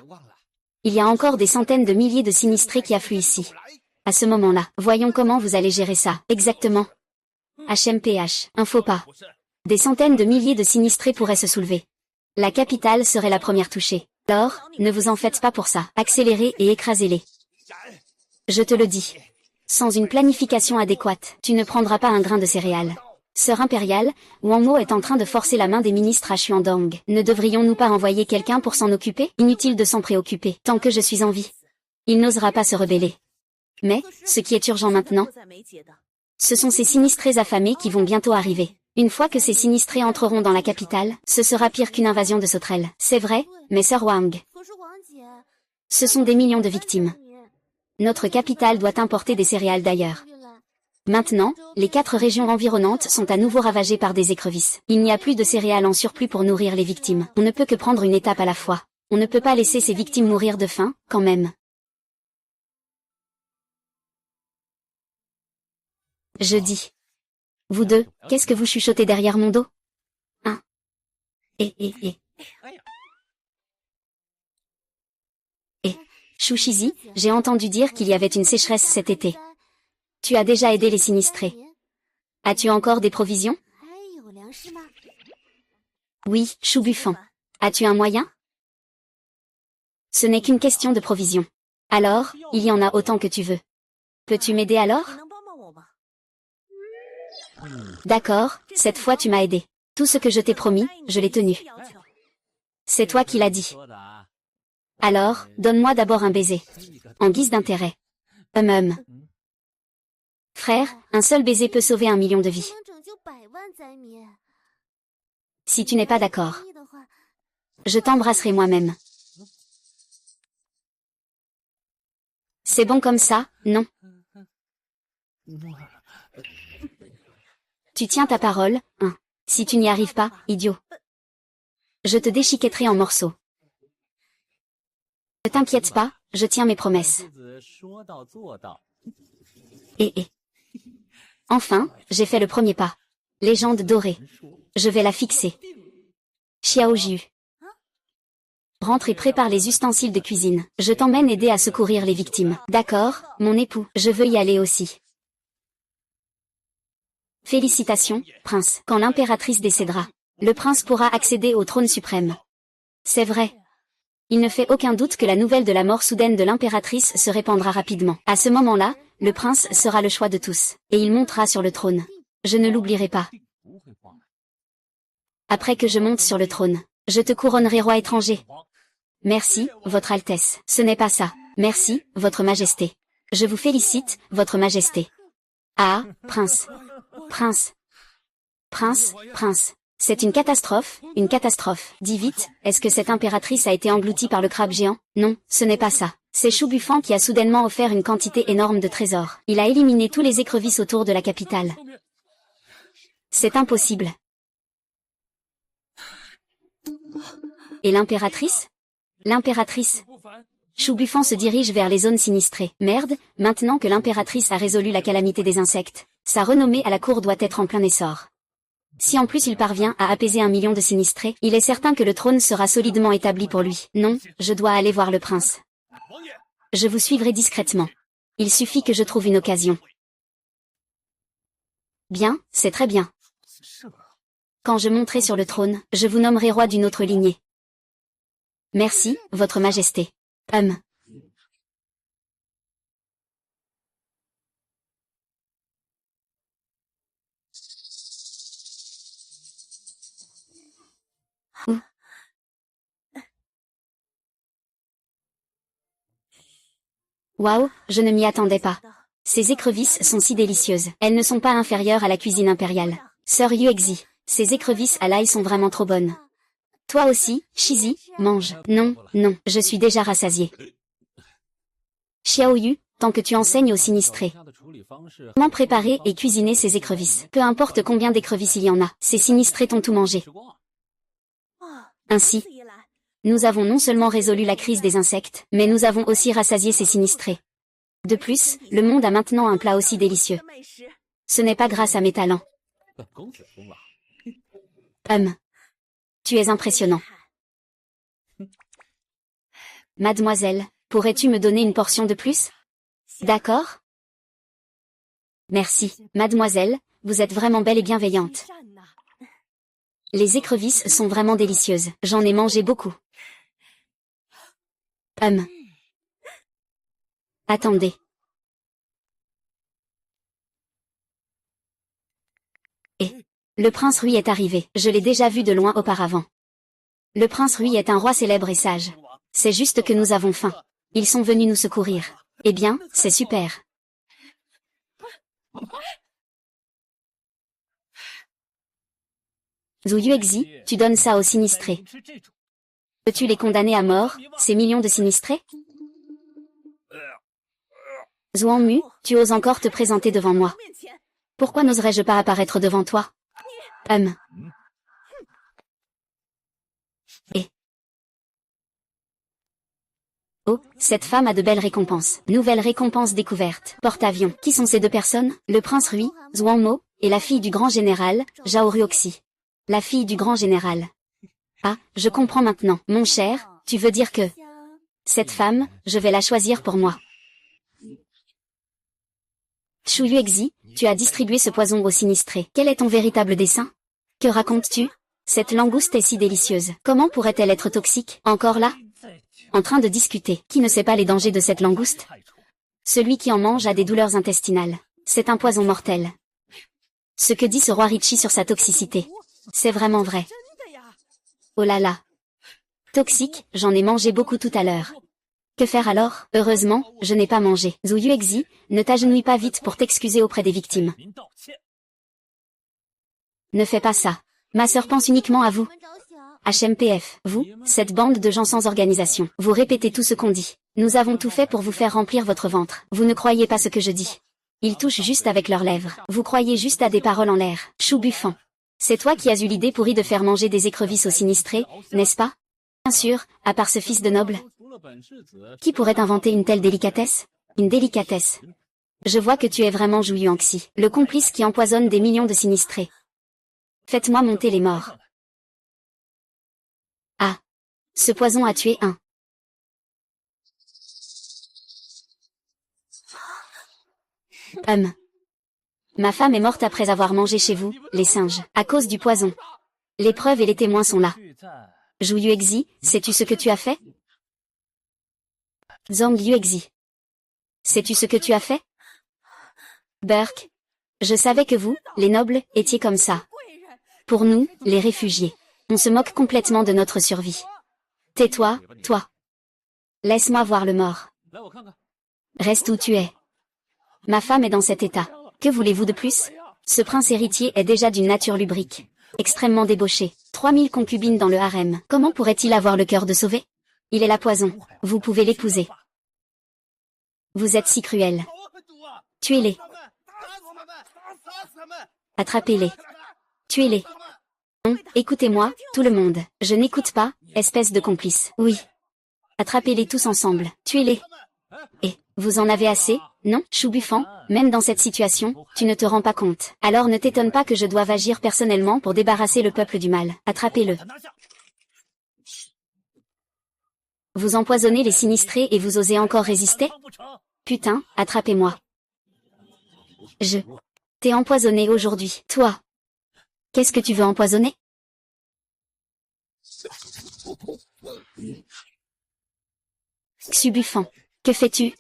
Il y a encore des centaines de milliers de sinistrés qui affluent ici. À ce moment-là, voyons comment vous allez gérer ça. Exactement. HMPH, un faux pas. Des centaines de milliers de sinistrés pourraient se soulever. La capitale serait la première touchée. Alors, ne vous en faites pas pour ça. Accélérez et écrasez-les. Je te le dis. Sans une planification adéquate, tu ne prendras pas un grain de céréales. Sœur impériale, Wang Mo est en train de forcer la main des ministres à Xuandong. Ne devrions-nous pas envoyer quelqu'un pour s'en occuper? Inutile de s'en préoccuper, tant que je suis en vie. Il n'osera pas se rebeller. Mais, ce qui est urgent maintenant, ce sont ces sinistrés affamés qui vont bientôt arriver. Une fois que ces sinistrés entreront dans la capitale, ce sera pire qu'une invasion de sauterelles. C'est vrai, mais sœur Wang. Ce sont des millions de victimes. Notre capitale doit importer des céréales d'ailleurs. Maintenant, les 4 régions environnantes sont à nouveau ravagées par des écrevisses. Il n'y a plus de céréales en surplus pour nourrir les victimes. On ne peut que prendre une étape à la fois. On ne peut pas laisser ces victimes mourir de faim, quand même. Je dis. Vous deux, qu'est-ce que vous chuchotez derrière mon dos? Hein? Et. Chouchizi, j'ai entendu dire qu'il y avait une sécheresse cet été. Tu as déjà aidé les sinistrés. As-tu encore des provisions? Oui, Chou Buffon. As-tu un moyen? Ce n'est qu'une question de provision. Alors, il y en a autant que tu veux. Peux-tu m'aider alors? D'accord, cette fois tu m'as aidé. Tout ce que je t'ai promis, je l'ai tenu. C'est toi qui l'as dit. Alors, donne-moi d'abord un baiser. En guise d'intérêt. Frère, un seul baiser peut sauver 1 million de vies. Si tu n'es pas d'accord, je t'embrasserai moi-même. C'est bon comme ça, non? Tu tiens ta parole, hein? Si tu n'y arrives pas, idiot. Je te déchiquetterai en morceaux. Ne t'inquiète pas, je tiens mes promesses. Et. Enfin, j'ai fait le premier pas. Légende dorée. Je vais la fixer. Xiao Jiu. Rentre et prépare les ustensiles de cuisine. Je t'emmène aider à secourir les victimes. D'accord, mon époux, je veux y aller aussi. Félicitations, prince. Quand l'impératrice décédera, le prince pourra accéder au trône suprême. C'est vrai. Il ne fait aucun doute que la nouvelle de la mort soudaine de l'impératrice se répandra rapidement. À ce moment-là, le prince sera le choix de tous, et il montera sur le trône. Je ne l'oublierai pas. Après que je monte sur le trône, je te couronnerai roi étranger. Merci, votre Altesse. Ce n'est pas ça. Merci, votre Majesté. Je vous félicite, votre Majesté. Ah, prince. Prince. Prince, prince. C'est une catastrophe, une catastrophe. Dis vite, est-ce que cette impératrice a été engloutie par le crabe géant? Non, ce n'est pas ça. C'est Chou Buffon qui a soudainement offert une quantité énorme de trésors. Il a éliminé tous les écrevisses autour de la capitale. C'est impossible. Et l'impératrice? L'impératrice. Chou Buffon se dirige vers les zones sinistrées. Merde, maintenant que l'impératrice a résolu la calamité des insectes, sa renommée à la cour doit être en plein essor. Si en plus il parvient à apaiser 1 million de sinistrés, il est certain que le trône sera solidement établi pour lui. Non, je dois aller voir le prince. Je vous suivrai discrètement. Il suffit que je trouve une occasion. Bien, c'est très bien. Quand je monterai sur le trône, je vous nommerai roi d'une autre lignée. Merci, votre majesté. Waouh, je ne m'y attendais pas. Ces écrevisses sont si délicieuses. Elles ne sont pas inférieures à la cuisine impériale. Sœur Yuexi, ces écrevisses à l'ail sont vraiment trop bonnes. Toi aussi, Shizi, mange. Non, non, je suis déjà rassasié. Xiaoyu, tant que tu enseignes aux sinistrés. Comment préparer et cuisiner ces écrevisses? Peu importe combien d'écrevisses il y en a, ces sinistrés t'ont tout mangé. Ainsi, nous avons non seulement résolu la crise des insectes, mais nous avons aussi rassasié ces sinistrés. De plus, le monde a maintenant un plat aussi délicieux. Ce n'est pas grâce à mes talents. Tu es impressionnant. Mademoiselle, pourrais-tu me donner une portion de plus? D'accord? Merci, mademoiselle, vous êtes vraiment belle et bienveillante. Les écrevisses sont vraiment délicieuses, j'en ai mangé beaucoup. Attendez. Le prince Rui est arrivé, je l'ai déjà vu de loin auparavant. Le prince Rui est un roi célèbre et sage. C'est juste que nous avons faim. Ils sont venus nous secourir. Eh bien, c'est super. Zhu Yuexi, tu donnes ça aux sinistrés. Peux-tu les condamner à mort, ces millions de sinistrés? Zhuangmu, tu oses encore te présenter devant moi. Pourquoi n'oserais-je pas apparaître devant toi? Oh, cette femme a de belles récompenses. Nouvelle récompense découverte. Porte-avions. Qui sont ces deux personnes? Le prince Rui, Zhuangmo, et la fille du grand général, Zhao Ruoxi. La fille du grand général. Ah, je comprends maintenant. Mon cher, tu veux dire que... Cette femme, je vais la choisir pour moi. Shu Yuexi, tu as distribué ce poison aux sinistrés. Quel est ton véritable dessein? Que racontes-tu? Cette langouste est si délicieuse. Comment pourrait-elle être toxique? Encore là? En train de discuter. Qui ne sait pas les dangers de cette langouste? Celui qui en mange a des douleurs intestinales. C'est un poison mortel. Ce que dit ce roi Richi sur sa toxicité. C'est vraiment vrai. Oh là là. Toxique, j'en ai mangé beaucoup tout à l'heure. Que faire alors? Heureusement, je n'ai pas mangé. Zhu Yuexi, ne t'agenouille pas vite pour t'excuser auprès des victimes. Ne fais pas ça. Ma sœur pense uniquement à vous. HMPF, vous, cette bande de gens sans organisation. Vous répétez tout ce qu'on dit. Nous avons tout fait pour vous faire remplir votre ventre. Vous ne croyez pas ce que je dis. Ils touchent juste avec leurs lèvres. Vous croyez juste à des paroles en l'air. Chou buffant. C'est toi qui as eu l'idée pourrie de faire manger des écrevisses aux sinistrés, n'est-ce pas? Bien sûr, à part ce fils de noble. Qui pourrait inventer une telle délicatesse? Une délicatesse. Je vois que tu es vraiment Zhu Yuangxi, le complice qui empoisonne des millions de sinistrés. Faites-moi monter les morts. Ah. Ce poison a tué un. Ma femme est morte après avoir mangé chez vous, les singes, à cause du poison. Les preuves et les témoins sont là. Zhu Yuexi, sais-tu ce que tu as fait? Zhang Yuexi. Sais-tu ce que tu as fait? Burke. Je savais que vous, les nobles, étiez comme ça. Pour nous, les réfugiés. On se moque complètement de notre survie. Tais-toi, toi. Laisse-moi voir le mort. Reste où tu es. Ma femme est dans cet état. Que voulez-vous de plus? Ce prince héritier est déjà d'une nature lubrique. Extrêmement débauché. 3000 concubines dans le harem. Comment pourrait-il avoir le cœur de sauver? Il est la poison. Vous pouvez l'épouser. Vous êtes si cruel. Tuez-les. Attrapez-les. Tuez-les. Non, écoutez-moi, tout le monde. Je n'écoute pas, espèce de complice. Oui. Attrapez-les tous ensemble. Tuez-les. Et, vous en avez assez, non, Choubuffant? Même dans cette situation, tu ne te rends pas compte. Alors ne t'étonne pas que je doive agir personnellement pour débarrasser le peuple du mal. Attrapez-le. Vous empoisonnez les sinistrés et vous osez encore résister? Putain, attrapez-moi. Je t'ai empoisonné aujourd'hui. Toi. Qu'est-ce que tu veux empoisonner? Xu-Buffon. Que fais-tu?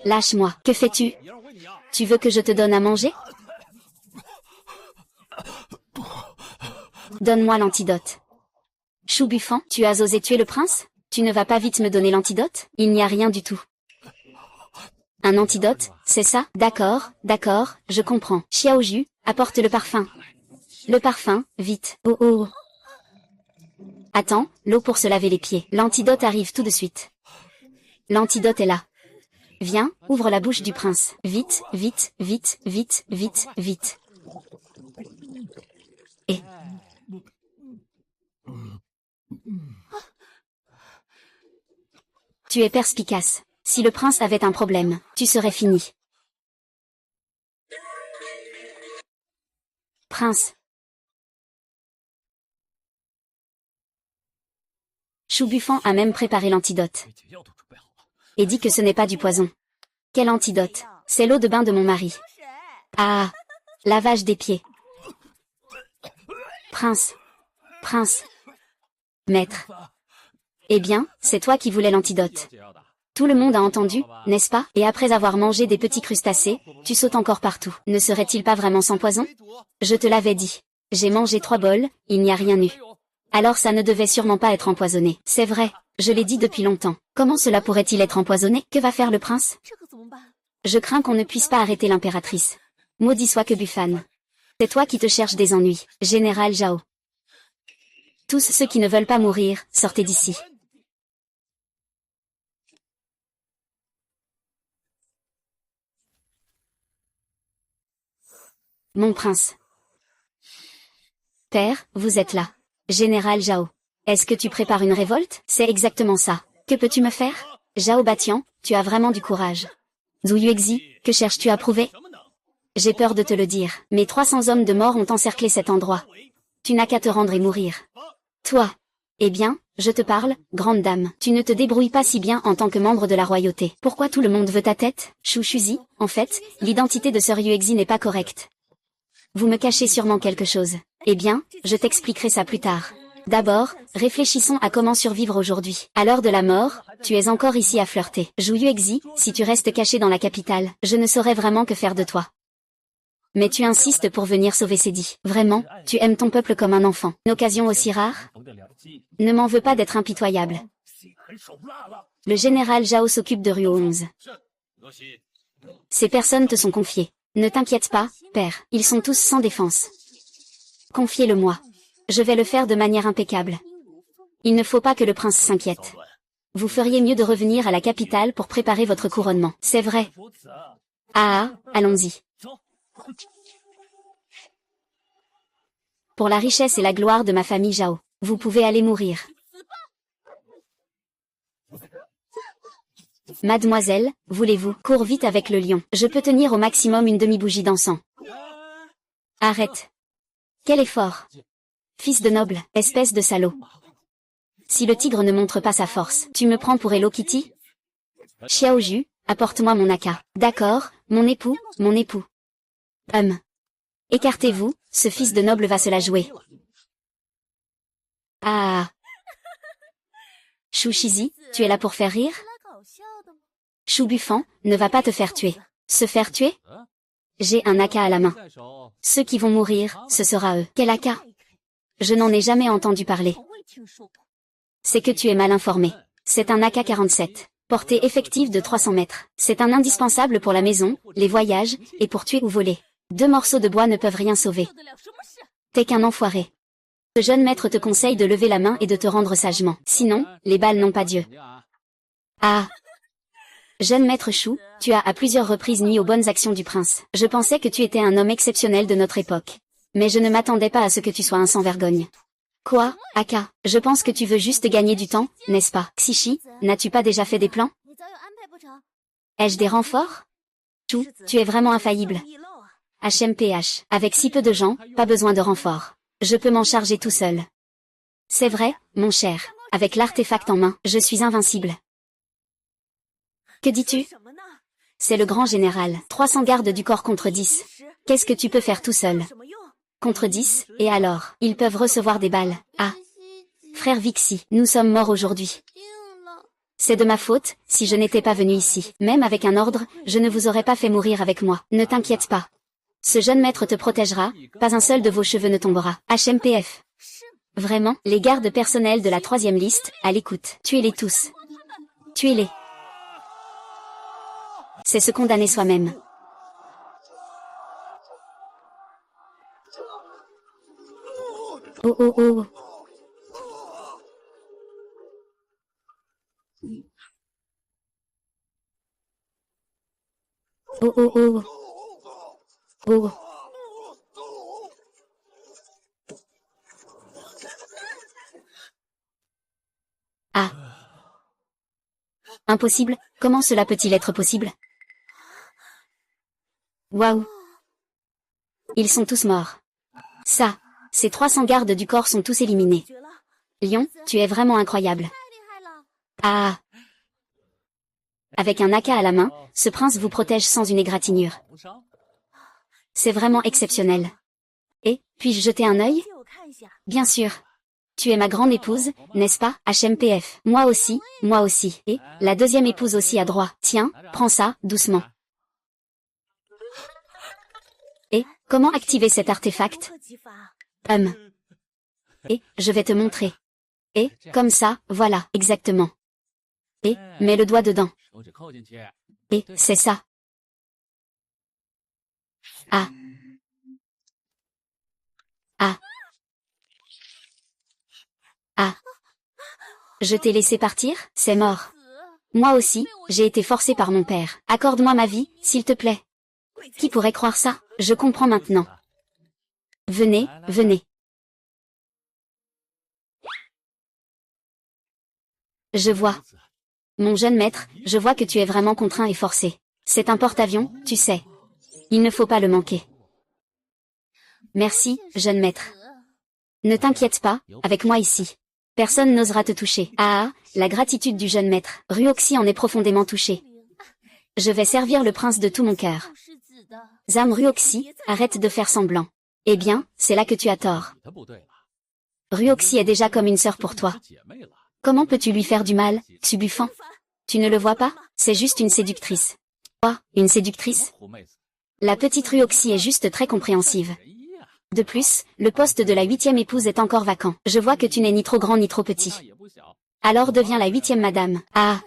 Lâche-moi. Que fais-tu? Tu veux que je te donne à manger? Donne-moi l'antidote. Xu-Buffon, tu as osé tuer le prince? Tu ne vas pas vite me donner l'antidote? Il n'y a rien du tout. Un antidote, c'est ça? D'accord, d'accord, je comprends. Xiaoju, apporte le parfum. Le parfum, vite. Oh oh. Attends, l'eau pour se laver les pieds. L'antidote arrive tout de suite. L'antidote est là. Viens, ouvre la bouche du prince. Vite, vite, vite, vite, vite, vite. Et... Tu es perspicace. Si le prince avait un problème, tu serais fini. Prince. Xu-Buffon a même préparé l'antidote. Et dit que ce n'est pas du poison. Quel antidote? C'est l'eau de bain de mon mari. Ah! Lavage des pieds. Prince. Prince. Maître. Eh bien, c'est toi qui voulais l'antidote. Tout le monde a entendu, n'est-ce pas? Et après avoir mangé des petits crustacés, tu sautes encore partout. Ne serait-il pas vraiment sans poison? Je te l'avais dit. J'ai mangé 3 bols, il n'y a rien eu. Alors ça ne devait sûrement pas être empoisonné. C'est vrai, je l'ai dit depuis longtemps. Comment cela pourrait-il être empoisonné? Que va faire le prince? Je crains qu'on ne puisse pas arrêter l'impératrice. Maudit soit que Buffan. C'est toi qui te cherches des ennuis, Général Zhao. Tous ceux qui ne veulent pas mourir, sortez d'ici. Mon prince. Père, vous êtes là. Général Zhao. Est-ce que tu prépares une révolte? C'est exactement ça. Que peux-tu me faire? Zhao Batian, tu as vraiment du courage. Zhu Yuexi, que cherches-tu à prouver? J'ai peur de te le dire, mais 300 hommes de mort ont encerclé cet endroit. Tu n'as qu'à te rendre et mourir. Toi. Eh bien, je te parle, grande dame. Tu ne te débrouilles pas si bien en tant que membre de la royauté. Pourquoi tout le monde veut ta tête? Shu Shuzi, en fait, l'identité de Sir Yuexi n'est pas correcte. Vous me cachez sûrement quelque chose. Eh bien, je t'expliquerai ça plus tard. D'abord, réfléchissons à comment survivre aujourd'hui. À l'heure de la mort, tu es encore ici à flirter. Zhu Yuexi, si tu restes caché dans la capitale, je ne saurais vraiment que faire de toi. Mais tu insistes pour venir sauver Cédie. Vraiment, tu aimes ton peuple comme un enfant. Une occasion aussi rare? Ne m'en veux pas d'être impitoyable. Le général Zhao s'occupe de Ruo 11. Ces personnes te sont confiées. Ne t'inquiète pas, père, ils sont tous sans défense. Confiez-le-moi. Je vais le faire de manière impeccable. Il ne faut pas que le prince s'inquiète. Vous feriez mieux de revenir à la capitale pour préparer votre couronnement. C'est vrai. Ah, allons-y. Pour la richesse et la gloire de ma famille Zhao, vous pouvez aller mourir. Mademoiselle, voulez-vous? Cours vite avec le lion. Je peux tenir au maximum une demi-bougie d'encens. Arrête. Quel effort. Fils de noble, espèce de salaud. Si le tigre ne montre pas sa force, tu me prends pour Hello Kitty? Xiaoju, apporte-moi mon aka. D'accord, mon époux, mon époux. Écartez-vous, ce fils de noble va se la jouer. Ah. Shu Shizi, tu es là pour faire rire? Xu-Buffon, ne va pas te faire tuer. Se faire tuer? J'ai un aka à la main. Ceux qui vont mourir, ce sera eux. Quel aka? Je n'en ai jamais entendu parler. C'est que tu es mal informé. C'est un AK-47. Portée effective de 300 mètres. C'est un indispensable pour la maison, les voyages, et pour tuer ou voler. 2 morceaux de bois ne peuvent rien sauver. T'es qu'un enfoiré. Ce jeune maître te conseille de lever la main et de te rendre sagement. Sinon, les balles n'ont pas Dieu. Ah. Jeune maître Chou, tu as à plusieurs reprises nuit aux bonnes actions du prince. Je pensais que tu étais un homme exceptionnel de notre époque. Mais je ne m'attendais pas à ce que tu sois un sans-vergogne. Quoi, Aka? Je pense que tu veux juste gagner du temps, n'est-ce pas? Xishi, n'as-tu pas déjà fait des plans? Ai-je des renforts? Chou, tu es vraiment infaillible. HMPH, avec si peu de gens, pas besoin de renforts. Je peux m'en charger tout seul. C'est vrai, mon cher. Avec l'artefact en main, je suis invincible. Que dis-tu? C'est le grand général. 300 gardes du corps contre 10. Qu'est-ce que tu peux faire tout seul? Contre 10, et alors? Ils peuvent recevoir des balles. Ah. Frère Vixie, nous sommes morts aujourd'hui. C'est de ma faute, si je n'étais pas venu ici. Même avec un ordre, je ne vous aurais pas fait mourir avec moi. Ne t'inquiète pas. Ce jeune maître te protégera, pas un seul de vos cheveux ne tombera. HMPF. Vraiment, les gardes personnels de la 3e liste, à l'écoute. Tuez-les tous. Tuez-les. C'est se condamner soi-même. Oh oh oh. Oh oh oh. Oh. Ah. Impossible, comment cela peut-il être possible? Waouh. Ils sont tous morts. Ça, ces 300 gardes du corps sont tous éliminés. Lion, tu es vraiment incroyable. Ah. Avec un AK à la main, ce prince vous protège sans une égratignure. C'est vraiment exceptionnel. Et, puis-je jeter un œil? Bien sûr. Tu es ma grande épouse, n'est-ce pas, HMPF? Moi aussi, moi aussi. Et, la deuxième épouse aussi à droit. Tiens, prends ça, doucement. Et, comment activer cet artefact? Et, je vais te montrer. Et, comme ça, voilà, exactement. Et, mets le doigt dedans. Et, c'est ça. Ah. Ah. Ah. Je t'ai laissé partir, c'est mort. Moi aussi, j'ai été forcé par mon père. Accorde-moi ma vie, s'il te plaît. Qui pourrait croire ça? Je comprends maintenant. Venez, venez. Je vois. Mon jeune maître, je vois que tu es vraiment contraint et forcé. C'est un porte-avions, tu sais. Il ne faut pas le manquer. Merci, jeune maître. Ne t'inquiète pas, avec moi ici. Personne n'osera te toucher. Ah, la gratitude du jeune maître. Ruoxi en est profondément touché. Je vais servir le prince de tout mon cœur. Zam Ruoxi, arrête de faire semblant. Eh bien, c'est là que tu as tort. Ruoxi est déjà comme une sœur pour toi. Comment peux-tu lui faire du mal, Tsubuffan? Tu ne le vois pas? C'est juste une séductrice. Quoi, une séductrice? La petite Ruoxi est juste très compréhensive. De plus, le poste de la 8e épouse est encore vacant. Je vois que tu n'es ni trop grand ni trop petit. Alors deviens la 8e madame. Ah.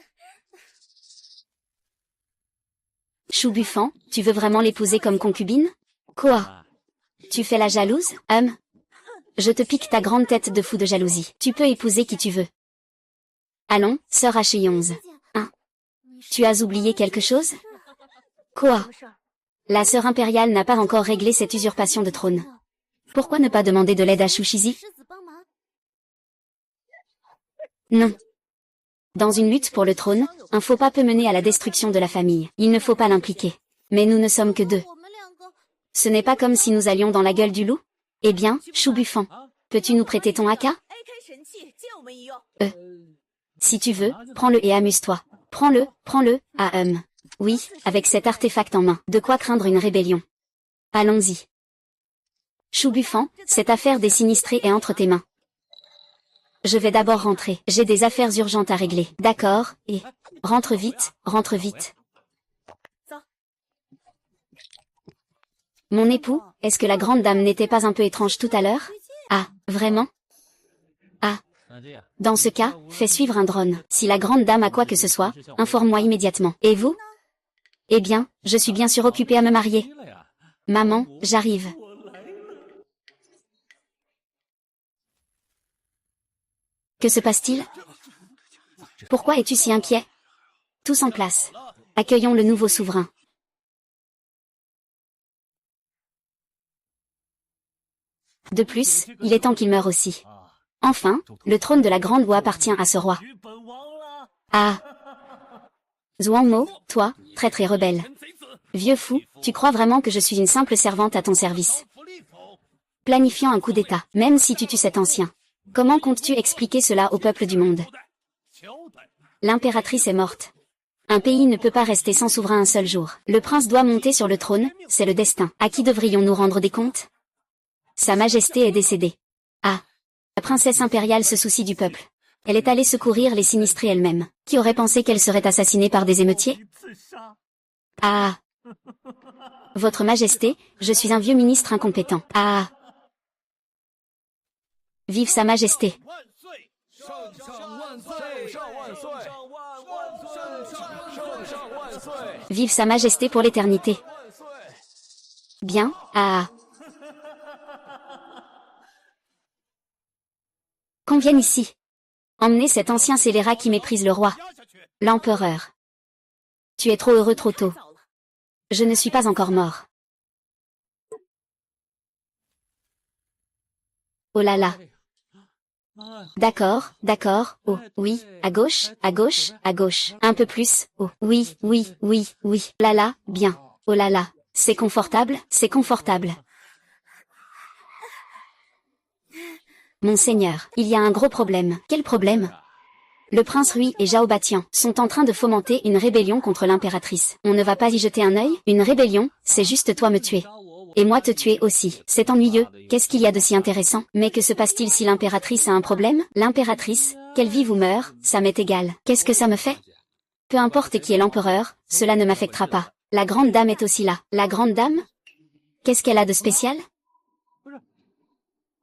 Choubuffan, tu veux vraiment l'épouser comme concubine? Quoi? Tu fais la jalouse, Je te pique ta grande tête de fou de jalousie. Tu peux épouser qui tu veux. Allons, sœur H11. Hein? Tu as oublié quelque chose? Quoi? La sœur impériale n'a pas encore réglé cette usurpation de trône. Pourquoi ne pas demander de l'aide à Shushizi? Non. Dans une lutte pour le trône, un faux pas peut mener à la destruction de la famille. Il ne faut pas l'impliquer. Mais nous ne sommes que deux. Ce n'est pas comme si nous allions dans la gueule du loup? Eh bien, Choubuffan, peux-tu nous prêter ton AK? Si tu veux, prends-le et amuse-toi. Prends-le, prends-le, Oui, avec cet artefact en main. De quoi craindre une rébellion. Allons-y. Choubuffan, cette affaire des sinistrés est entre tes mains. Je vais d'abord rentrer. J'ai des affaires urgentes à régler. D'accord, et... Rentre vite, rentre vite. Mon époux, est-ce que la grande dame n'était pas un peu étrange tout à l'heure? Ah, vraiment? Ah. Dans ce cas, fais suivre un drone. Si la grande dame a quoi que ce soit, informe-moi immédiatement. Et vous? Eh bien, je suis bien sûr occupée à me marier. Maman, j'arrive. Que se passe-t-il? Pourquoi es-tu si inquiet? Tous en place. Accueillons le nouveau souverain. De plus, il est temps qu'il meure aussi. Enfin, le trône de la Grande Boue appartient à ce roi. Ah. Zhuangmo, toi, traître et rebelle. Vieux fou, tu crois vraiment que je suis une simple servante à ton service? Planifiant un coup d'état, même si tu tues cet ancien. Comment comptes-tu expliquer cela au peuple du monde? L'impératrice est morte. Un pays ne peut pas rester sans souverain un seul jour. Le prince doit monter sur le trône, c'est le destin. À qui devrions-nous rendre des comptes? Sa Majesté est décédée. Ah. La princesse impériale se soucie du peuple. Elle est allée secourir les sinistrés elle-même. Qui aurait pensé qu'elle serait assassinée par des émeutiers? Ah. Votre Majesté, je suis un vieux ministre incompétent. Ah. Vive Sa Majesté. Vive Sa Majesté pour l'éternité. Bien, ah. Qu'on vienne ici. Emmenez cet ancien scélérat qui méprise le roi. L'empereur. Tu es trop heureux trop tôt. Je ne suis pas encore mort. Oh là là. D'accord, d'accord, oh, oui, à gauche, à gauche, à gauche, un peu plus, oh, oui, oui, oui, oui, là là, bien, oh là là, c'est confortable, c'est confortable. Monseigneur, il y a un gros problème. Quel problème? Le prince Rui et Zhao Batian sont en train de fomenter une rébellion contre l'impératrice. On ne va pas y jeter un œil? Une rébellion, c'est juste toi me tuer. Et moi te tuer aussi. C'est ennuyeux, qu'est-ce qu'il y a de si intéressant? Mais que se passe-t-il si l'impératrice a un problème? L'impératrice, qu'elle vive ou meure, ça m'est égal. Qu'est-ce que ça me fait? Peu importe qui est l'empereur, cela ne m'affectera pas. La grande dame est aussi là. La grande dame? Qu'est-ce qu'elle a de spécial?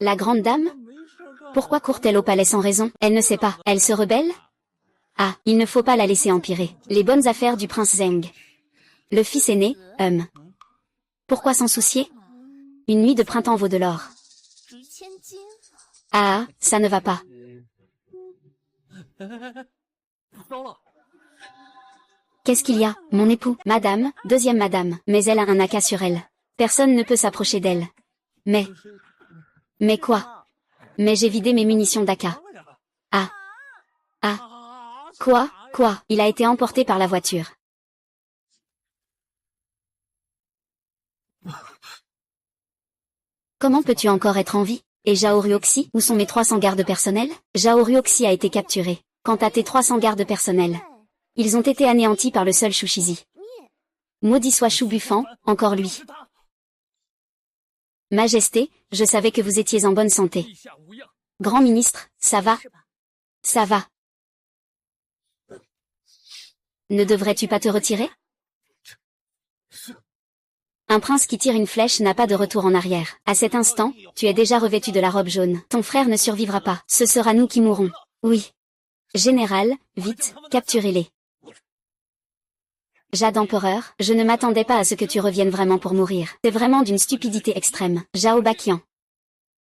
La grande dame? Pourquoi court-elle au palais sans raison? Elle ne sait pas. Elle se rebelle? Ah, il ne faut pas la laisser empirer. Les bonnes affaires du prince Zheng. Le fils aîné, Pourquoi s'en soucier? Une nuit de printemps vaut de l'or. Ah, ça ne va pas. Qu'est-ce qu'il y a, mon époux? Madame, deuxième madame, mais elle a un AK sur elle. Personne ne peut s'approcher d'elle. Mais quoi? Mais j'ai vidé mes munitions d'AK. Ah. Ah. Quoi? Il a été emporté par la voiture. Comment peux-tu encore être en vie? Et Zhao Ruoxi, où sont mes 300 gardes personnels? Zhao Ruoxi a été capturé. Quant à tes 300 gardes personnels, ils ont été anéantis par le seul Shu Shizi. Maudit soit Shu Buffan, encore lui. Majesté, je savais que vous étiez en bonne santé. Grand ministre, ça va? Ça va. Ne devrais-tu pas te retirer? Un prince qui tire une flèche n'a pas de retour en arrière. À cet instant, tu es déjà revêtu de la robe jaune. Ton frère ne survivra pas. Ce sera nous qui mourrons. Oui. Général, vite, capturez-les. Jade empereur, je ne m'attendais pas à ce que tu reviennes vraiment pour mourir. C'est vraiment d'une stupidité extrême. Zhao Baqian.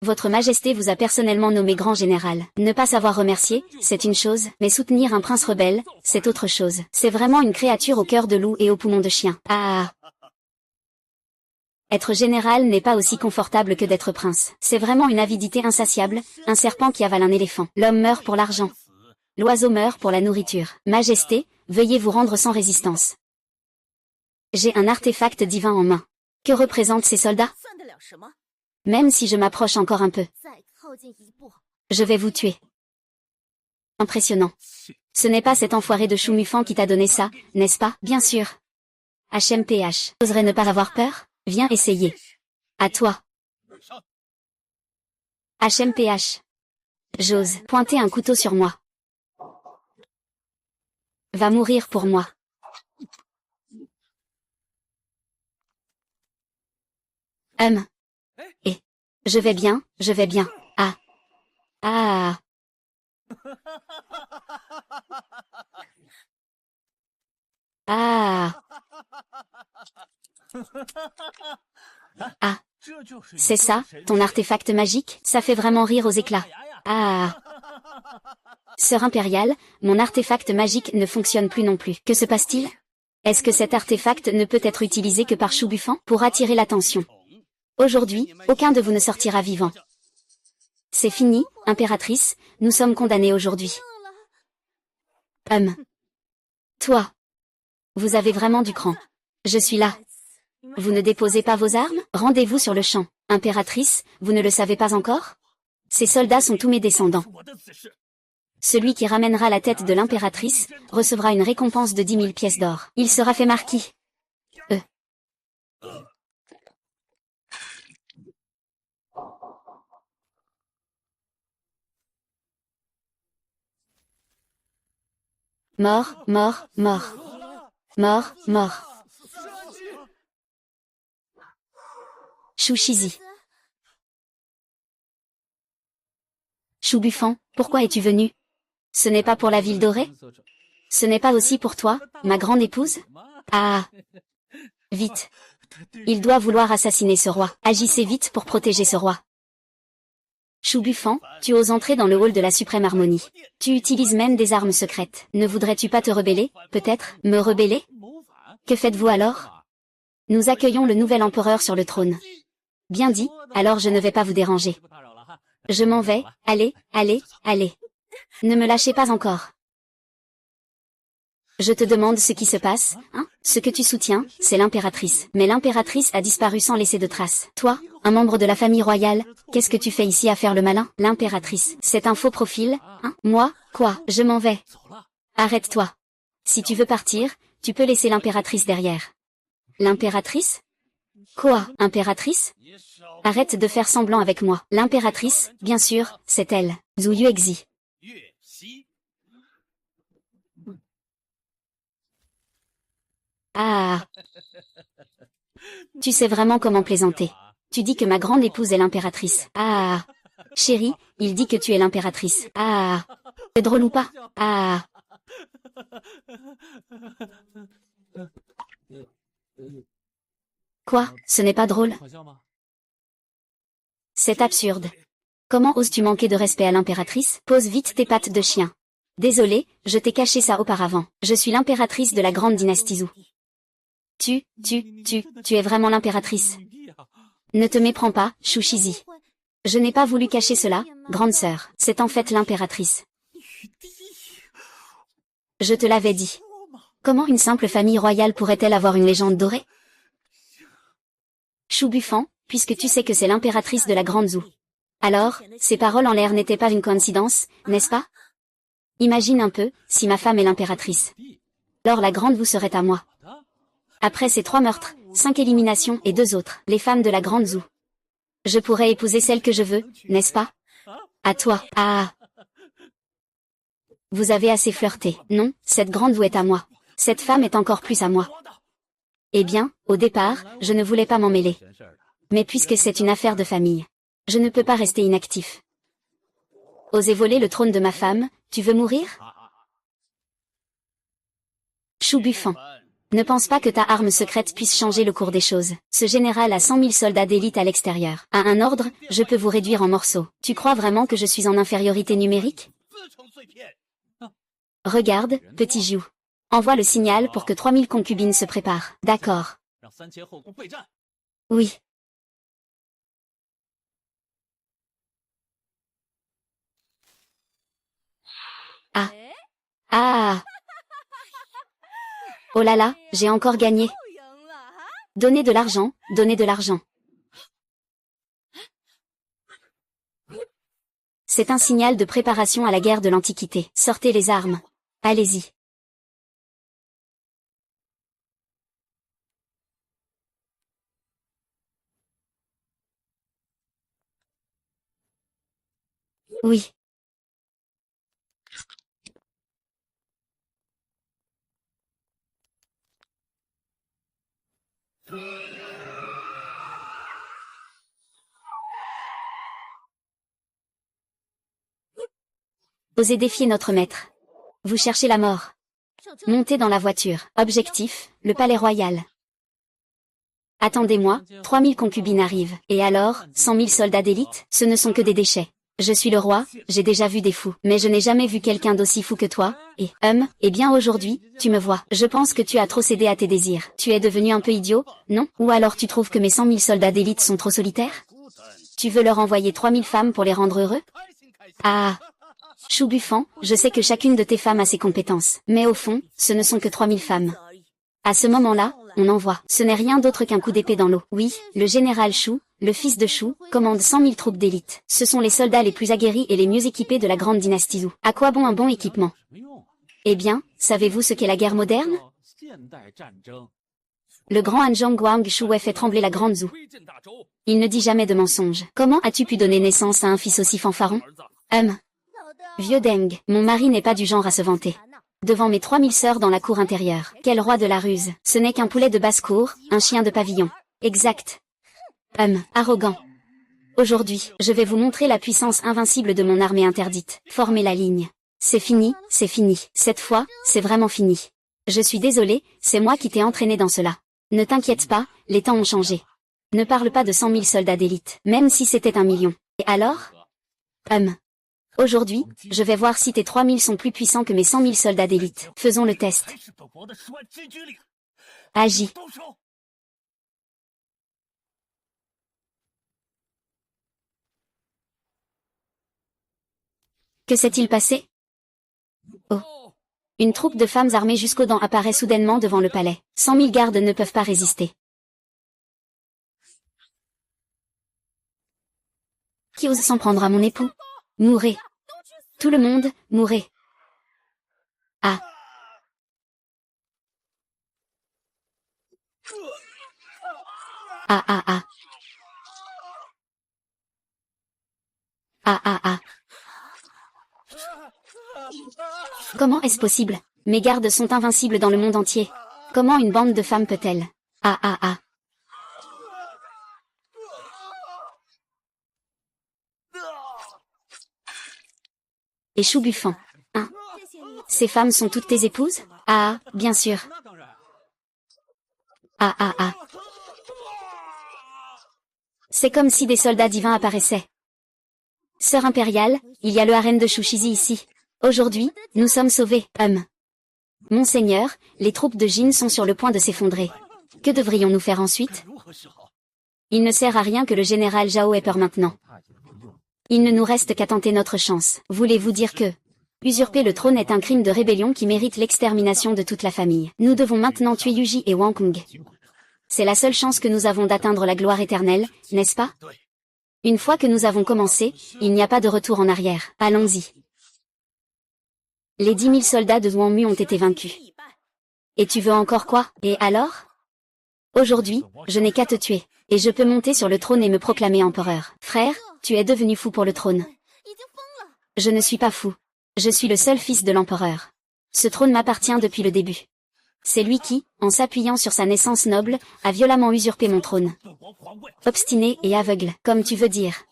Votre Majesté vous a personnellement nommé grand général. Ne pas savoir remercier, c'est une chose, mais soutenir un prince rebelle, c'est autre chose. C'est vraiment une créature au cœur de loup et au poumon de chien. Ah. Être général n'est pas aussi confortable que d'être prince. C'est vraiment une avidité insatiable, un serpent qui avale un éléphant. L'homme meurt pour l'argent. L'oiseau meurt pour la nourriture. Majesté, veuillez vous rendre sans résistance. J'ai un artefact divin en main. Que représentent ces soldats? Même si je m'approche encore un peu, je vais vous tuer. Impressionnant. Ce n'est pas cet enfoiré de Shu Mufan qui t'a donné ça, n'est-ce pas? Bien sûr. HMPH. Oserais ne pas avoir peur? Viens essayer. À toi. HMPH. J'ose pointer un couteau sur moi. Va mourir pour moi. Et. Je vais bien, je vais bien. Ah. Ah. Ah. Ah. C'est ça, ton artefact magique? Ça fait vraiment rire aux éclats. Ah. Sœur impériale, mon artefact magique ne fonctionne plus non plus. Que se passe-t-il? Est-ce que cet artefact ne peut être utilisé que par Shu Buffan pour attirer l'attention? Aujourd'hui, aucun de vous ne sortira vivant. C'est fini, impératrice, nous sommes condamnés aujourd'hui. Toi. Vous avez vraiment du cran. Je suis là. Vous ne déposez pas vos armes? Rendez-vous sur le champ. Impératrice, vous ne le savez pas encore? Ces soldats sont tous mes descendants. Celui qui ramènera la tête de l'impératrice recevra une récompense de 10 000 pièces d'or. Il sera fait marquis. Mort, mort, mort. Mort, mort. Shu Shizi. Shu Buffon, pourquoi es-tu venu? Ce n'est pas pour la ville dorée? Ce n'est pas aussi pour toi, ma grande épouse? Ah! Vite. Il doit vouloir assassiner ce roi. Agissez vite pour protéger ce roi. Shu Buffon, tu oses entrer dans le hall de la suprême harmonie. Tu utilises même des armes secrètes. Ne voudrais-tu pas te rebeller, peut-être, me rebeller? Que faites-vous alors? Nous accueillons le nouvel empereur sur le trône. Bien dit, alors je ne vais pas vous déranger. Je m'en vais, allez, allez, allez. Ne me lâchez pas encore. Je te demande ce qui se passe, hein? Ce que tu soutiens, c'est l'impératrice. Mais l'impératrice a disparu sans laisser de traces. Toi, un membre de la famille royale, qu'est-ce que tu fais ici à faire le malin? L'impératrice, c'est un faux profil, hein? Moi, quoi? Je m'en vais. Arrête-toi. Si tu veux partir, tu peux laisser l'impératrice derrière. L'impératrice? Quoi? Impératrice? Arrête de faire semblant avec moi. L'impératrice, bien sûr, c'est elle. Zhu Yuexi. Ah! Tu sais vraiment comment plaisanter. Tu dis que ma grande épouse est l'impératrice. Ah! Chérie, il dit que tu es l'impératrice. Ah! C'est drôle ou pas? Ah! Quoi? Ce n'est pas drôle? C'est absurde. Comment oses-tu manquer de respect à l'impératrice? Pose vite tes pattes de chien. Désolé, je t'ai caché ça auparavant. Je suis l'impératrice de la grande dynastie Zhou. Tu es vraiment l'impératrice. Ne te méprends pas, Shu Shizi. Je n'ai pas voulu cacher cela, grande sœur. C'est en fait l'impératrice. Je te l'avais dit. Comment une simple famille royale pourrait-elle avoir une légende dorée? Shu Buffon, puisque tu sais que c'est l'impératrice de la grande Zhou. Alors, ces paroles en l'air n'étaient pas une coïncidence, n'est-ce pas? Imagine un peu, si ma femme est l'impératrice. Alors la grande vous serait à moi. Après ces 3 meurtres, 5 éliminations et 2 autres, les femmes de la grande Zhou. Je pourrais épouser celle que je veux, n'est-ce pas? À toi, ah! Vous avez assez flirté. Non, cette grande vous est à moi. Cette femme est encore plus à moi. Eh bien, au départ, je ne voulais pas m'en mêler. Mais puisque c'est une affaire de famille, je ne peux pas rester inactif. Oser voler le trône de ma femme, tu veux mourir? Shu Buffon. Ne pense pas que ta arme secrète puisse changer le cours des choses. Ce général a 100 000 soldats d'élite à l'extérieur. À un ordre, je peux vous réduire en morceaux. Tu crois vraiment que je suis en infériorité numérique? Regarde, petit Jiu. Envoie le signal pour que 3000 concubines se préparent. D'accord. Oui. Ah. Ah. Oh là là, j'ai encore gagné. Donnez de l'argent, donnez de l'argent. C'est un signal de préparation à la guerre de l'Antiquité. Sortez les armes. Allez-y. Oui. Osez défier notre maître. Vous cherchez la mort. Montez dans la voiture. Objectif, le palais royal. Attendez-moi, 3000 concubines arrivent. Et alors, 100 000 soldats d'élite, ce ne sont que des déchets. Je suis le roi, j'ai déjà vu des fous. Mais je n'ai jamais vu quelqu'un d'aussi fou que toi, eh bien aujourd'hui, tu me vois. Je pense que tu as trop cédé à tes désirs. Tu es devenu un peu idiot, non? Ou alors tu trouves que mes 100 000 soldats d'élite sont trop solitaires? Tu veux leur envoyer 3000 femmes pour les rendre heureux? Ah! Shu Buffon, je sais que chacune de tes femmes a ses compétences. Mais au fond, ce ne sont que 3000 femmes. À ce moment-là, on envoie. Ce n'est rien d'autre qu'un coup d'épée dans l'eau. Oui, le général Shu, le fils de Shu, commande 100 000 troupes d'élite. Ce sont les soldats les plus aguerris et les mieux équipés de la grande dynastie Zhou. À quoi bon un bon équipement? Eh bien, savez-vous ce qu'est la guerre moderne? Le grand Anzhong Guang Shuwei fait trembler la grande Zhou. Il ne dit jamais de mensonge. Comment as-tu pu donner naissance à un fils aussi fanfaron? Vieux Deng, mon mari n'est pas du genre à se vanter. Devant mes 3000 sœurs dans la cour intérieure. Quel roi de la ruse. Ce n'est qu'un poulet de basse-cour, un chien de pavillon. Exact. Arrogant. Aujourd'hui, je vais vous montrer la puissance invincible de mon armée interdite. Formez la ligne. C'est fini, c'est fini. Cette fois, c'est vraiment fini. Je suis désolé, c'est moi qui t'ai entraîné dans cela. Ne t'inquiète pas, les temps ont changé. Ne parle pas de 100 000 soldats d'élite, même si c'était 1 million. Et alors? Aujourd'hui, je vais voir si tes 3000 sont plus puissants que mes 100 000 soldats d'élite. Faisons le test. Agis. Que s'est-il passé? Oh. Une troupe de femmes armées jusqu'aux dents apparaît soudainement devant le palais. 100 000 gardes ne peuvent pas résister. Qui ose s'en prendre à mon époux? Mourez. Tout le monde, mourez. Ah. Ah ah ah. Ah ah ah. Comment est-ce possible? Mes gardes sont invincibles dans le monde entier. Comment une bande de femmes peut-elle? Ah ah ah. Et Chou Buffant. Ces femmes sont toutes tes épouses? Ah, bien sûr. Ah ah ah. C'est comme si des soldats divins apparaissaient. Sœur impériale, il y a le harem de Shuchizi ici. Aujourd'hui, nous sommes sauvés. Monseigneur, les troupes de Jin sont sur le point de s'effondrer. Que devrions-nous faire ensuite? Il ne sert à rien que le général Zhao ait peur maintenant. Il ne nous reste qu'à tenter notre chance. Voulez-vous dire que usurper le trône est un crime de rébellion qui mérite l'extermination de toute la famille? Nous devons maintenant tuer Yuji et Wang Kong. C'est la seule chance que nous avons d'atteindre la gloire éternelle, n'est-ce pas? Une fois que nous avons commencé, il n'y a pas de retour en arrière. Allons-y. Les 10 000 soldats de Zhuang Mu ont été vaincus. Et tu veux encore quoi? Et alors? Aujourd'hui, je n'ai qu'à te tuer. Et je peux monter sur le trône et me proclamer empereur. Frère, tu es devenu fou pour le trône. Je ne suis pas fou. Je suis le seul fils de l'empereur. Ce trône m'appartient depuis le début. C'est lui qui, en s'appuyant sur sa naissance noble, a violemment usurpé mon trône. Obstiné et aveugle, comme tu veux dire.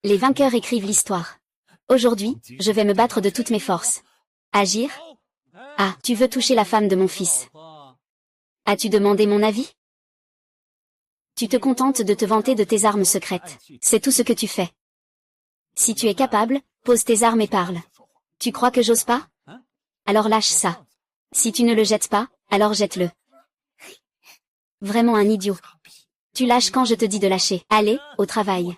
Les vainqueurs écrivent l'histoire. Aujourd'hui, je vais me battre de toutes mes forces. Agir? Ah, tu veux toucher la femme de mon fils. As-tu demandé mon avis? Tu te contentes de te vanter de tes armes secrètes. C'est tout ce que tu fais. Si tu es capable, pose tes armes et parle. Tu crois que j'ose pas? Alors lâche ça. Si tu ne le jettes pas, alors jette-le. Vraiment un idiot. Tu lâches quand je te dis de lâcher. Allez, au travail.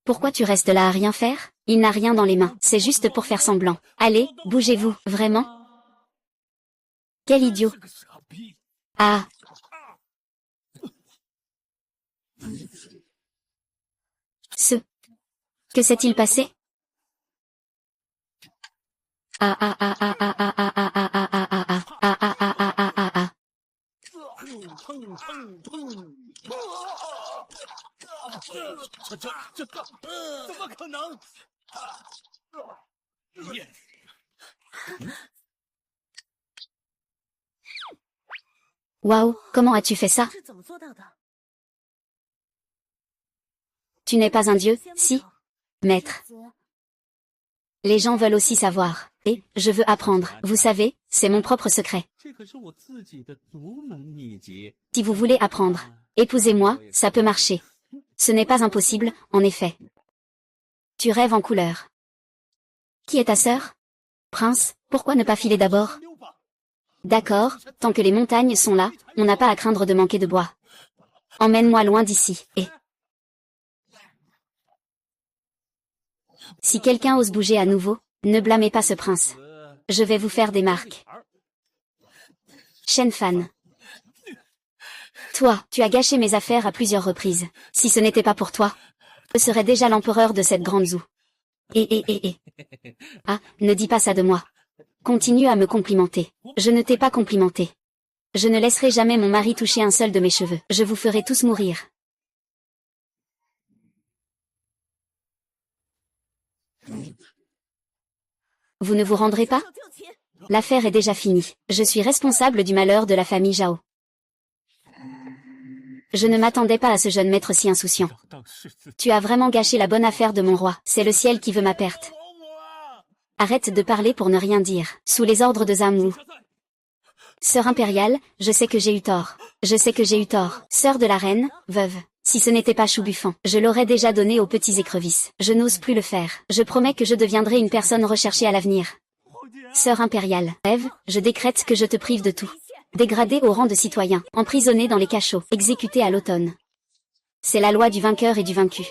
Pourquoi tu restes là à rien faire? Il n'a rien dans les mains, c'est juste pour faire semblant. Allez, bougez-vous, vraiment? Quel idiot. Ah. Que s'est-il passé? Ah ah ah ah ah ah ah ah ah ah ah ah ah ah ah ah ah ah ah. Waouh, comment as-tu fait ça? Tu n'es pas un dieu, si? Maître. Les gens veulent aussi savoir. Et, je veux apprendre. Vous savez, c'est mon propre secret. Si vous voulez apprendre, épousez-moi, ça peut marcher. Ce n'est pas impossible, en effet. Tu rêves en couleur. Qui est ta sœur? Prince, pourquoi ne pas filer d'abord? D'accord, tant que les montagnes sont là, on n'a pas à craindre de manquer de bois. Emmène-moi loin d'ici, et... Si quelqu'un ose bouger à nouveau, ne blâmez pas ce prince. Je vais vous faire des marques. Shen Fan. Toi, tu as gâché mes affaires à plusieurs reprises. Si ce n'était pas pour toi, je serais déjà l'empereur de cette grande zoo. Ah, ne dis pas ça de moi. Continue à me complimenter. Je ne t'ai pas complimenté. Je ne laisserai jamais mon mari toucher un seul de mes cheveux. Je vous ferai tous mourir. Vous ne vous rendrez pas? L'affaire est déjà finie. Je suis responsable du malheur de la famille Zhao. Je ne m'attendais pas à ce jeune maître si insouciant. Tu as vraiment gâché la bonne affaire de mon roi. C'est le ciel qui veut ma perte. Arrête de parler pour ne rien dire. Sous les ordres de Zamou. Sœur impériale, je sais que j'ai eu tort. Je sais que j'ai eu tort. Sœur de la reine, veuve. Si ce n'était pas Chou Buffant, je l'aurais déjà donné aux petits écrevisses. Je n'ose plus le faire. Je promets que je deviendrai une personne recherchée à l'avenir. Sœur impériale, Ève, je décrète que je te prive de tout. Dégradé au rang de citoyen, emprisonné dans les cachots, exécuté à l'automne. C'est la loi du vainqueur et du vaincu.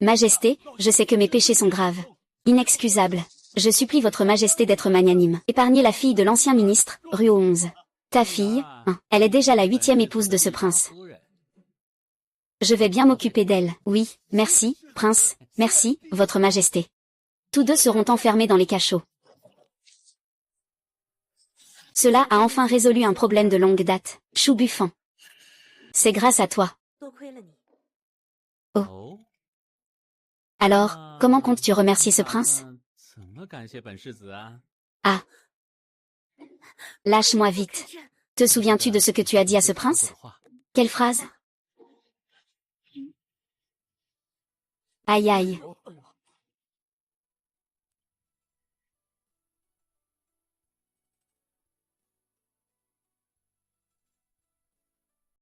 Majesté, je sais que mes péchés sont graves. Inexcusables. Je supplie votre majesté d'être magnanime. Épargnez la fille de l'ancien ministre, Ruo 11. Ta fille, elle est déjà la 8e épouse de ce prince. Je vais bien m'occuper d'elle. Oui, merci, prince, merci, votre majesté. Tous deux seront enfermés dans les cachots. Cela a enfin résolu un problème de longue date. Chou Buffant. C'est grâce à toi. Oh. Alors, comment comptes-tu remercier ce prince? Ah. Lâche-moi vite. Te souviens-tu de ce que tu as dit à ce prince? Quelle phrase? Aïe aïe.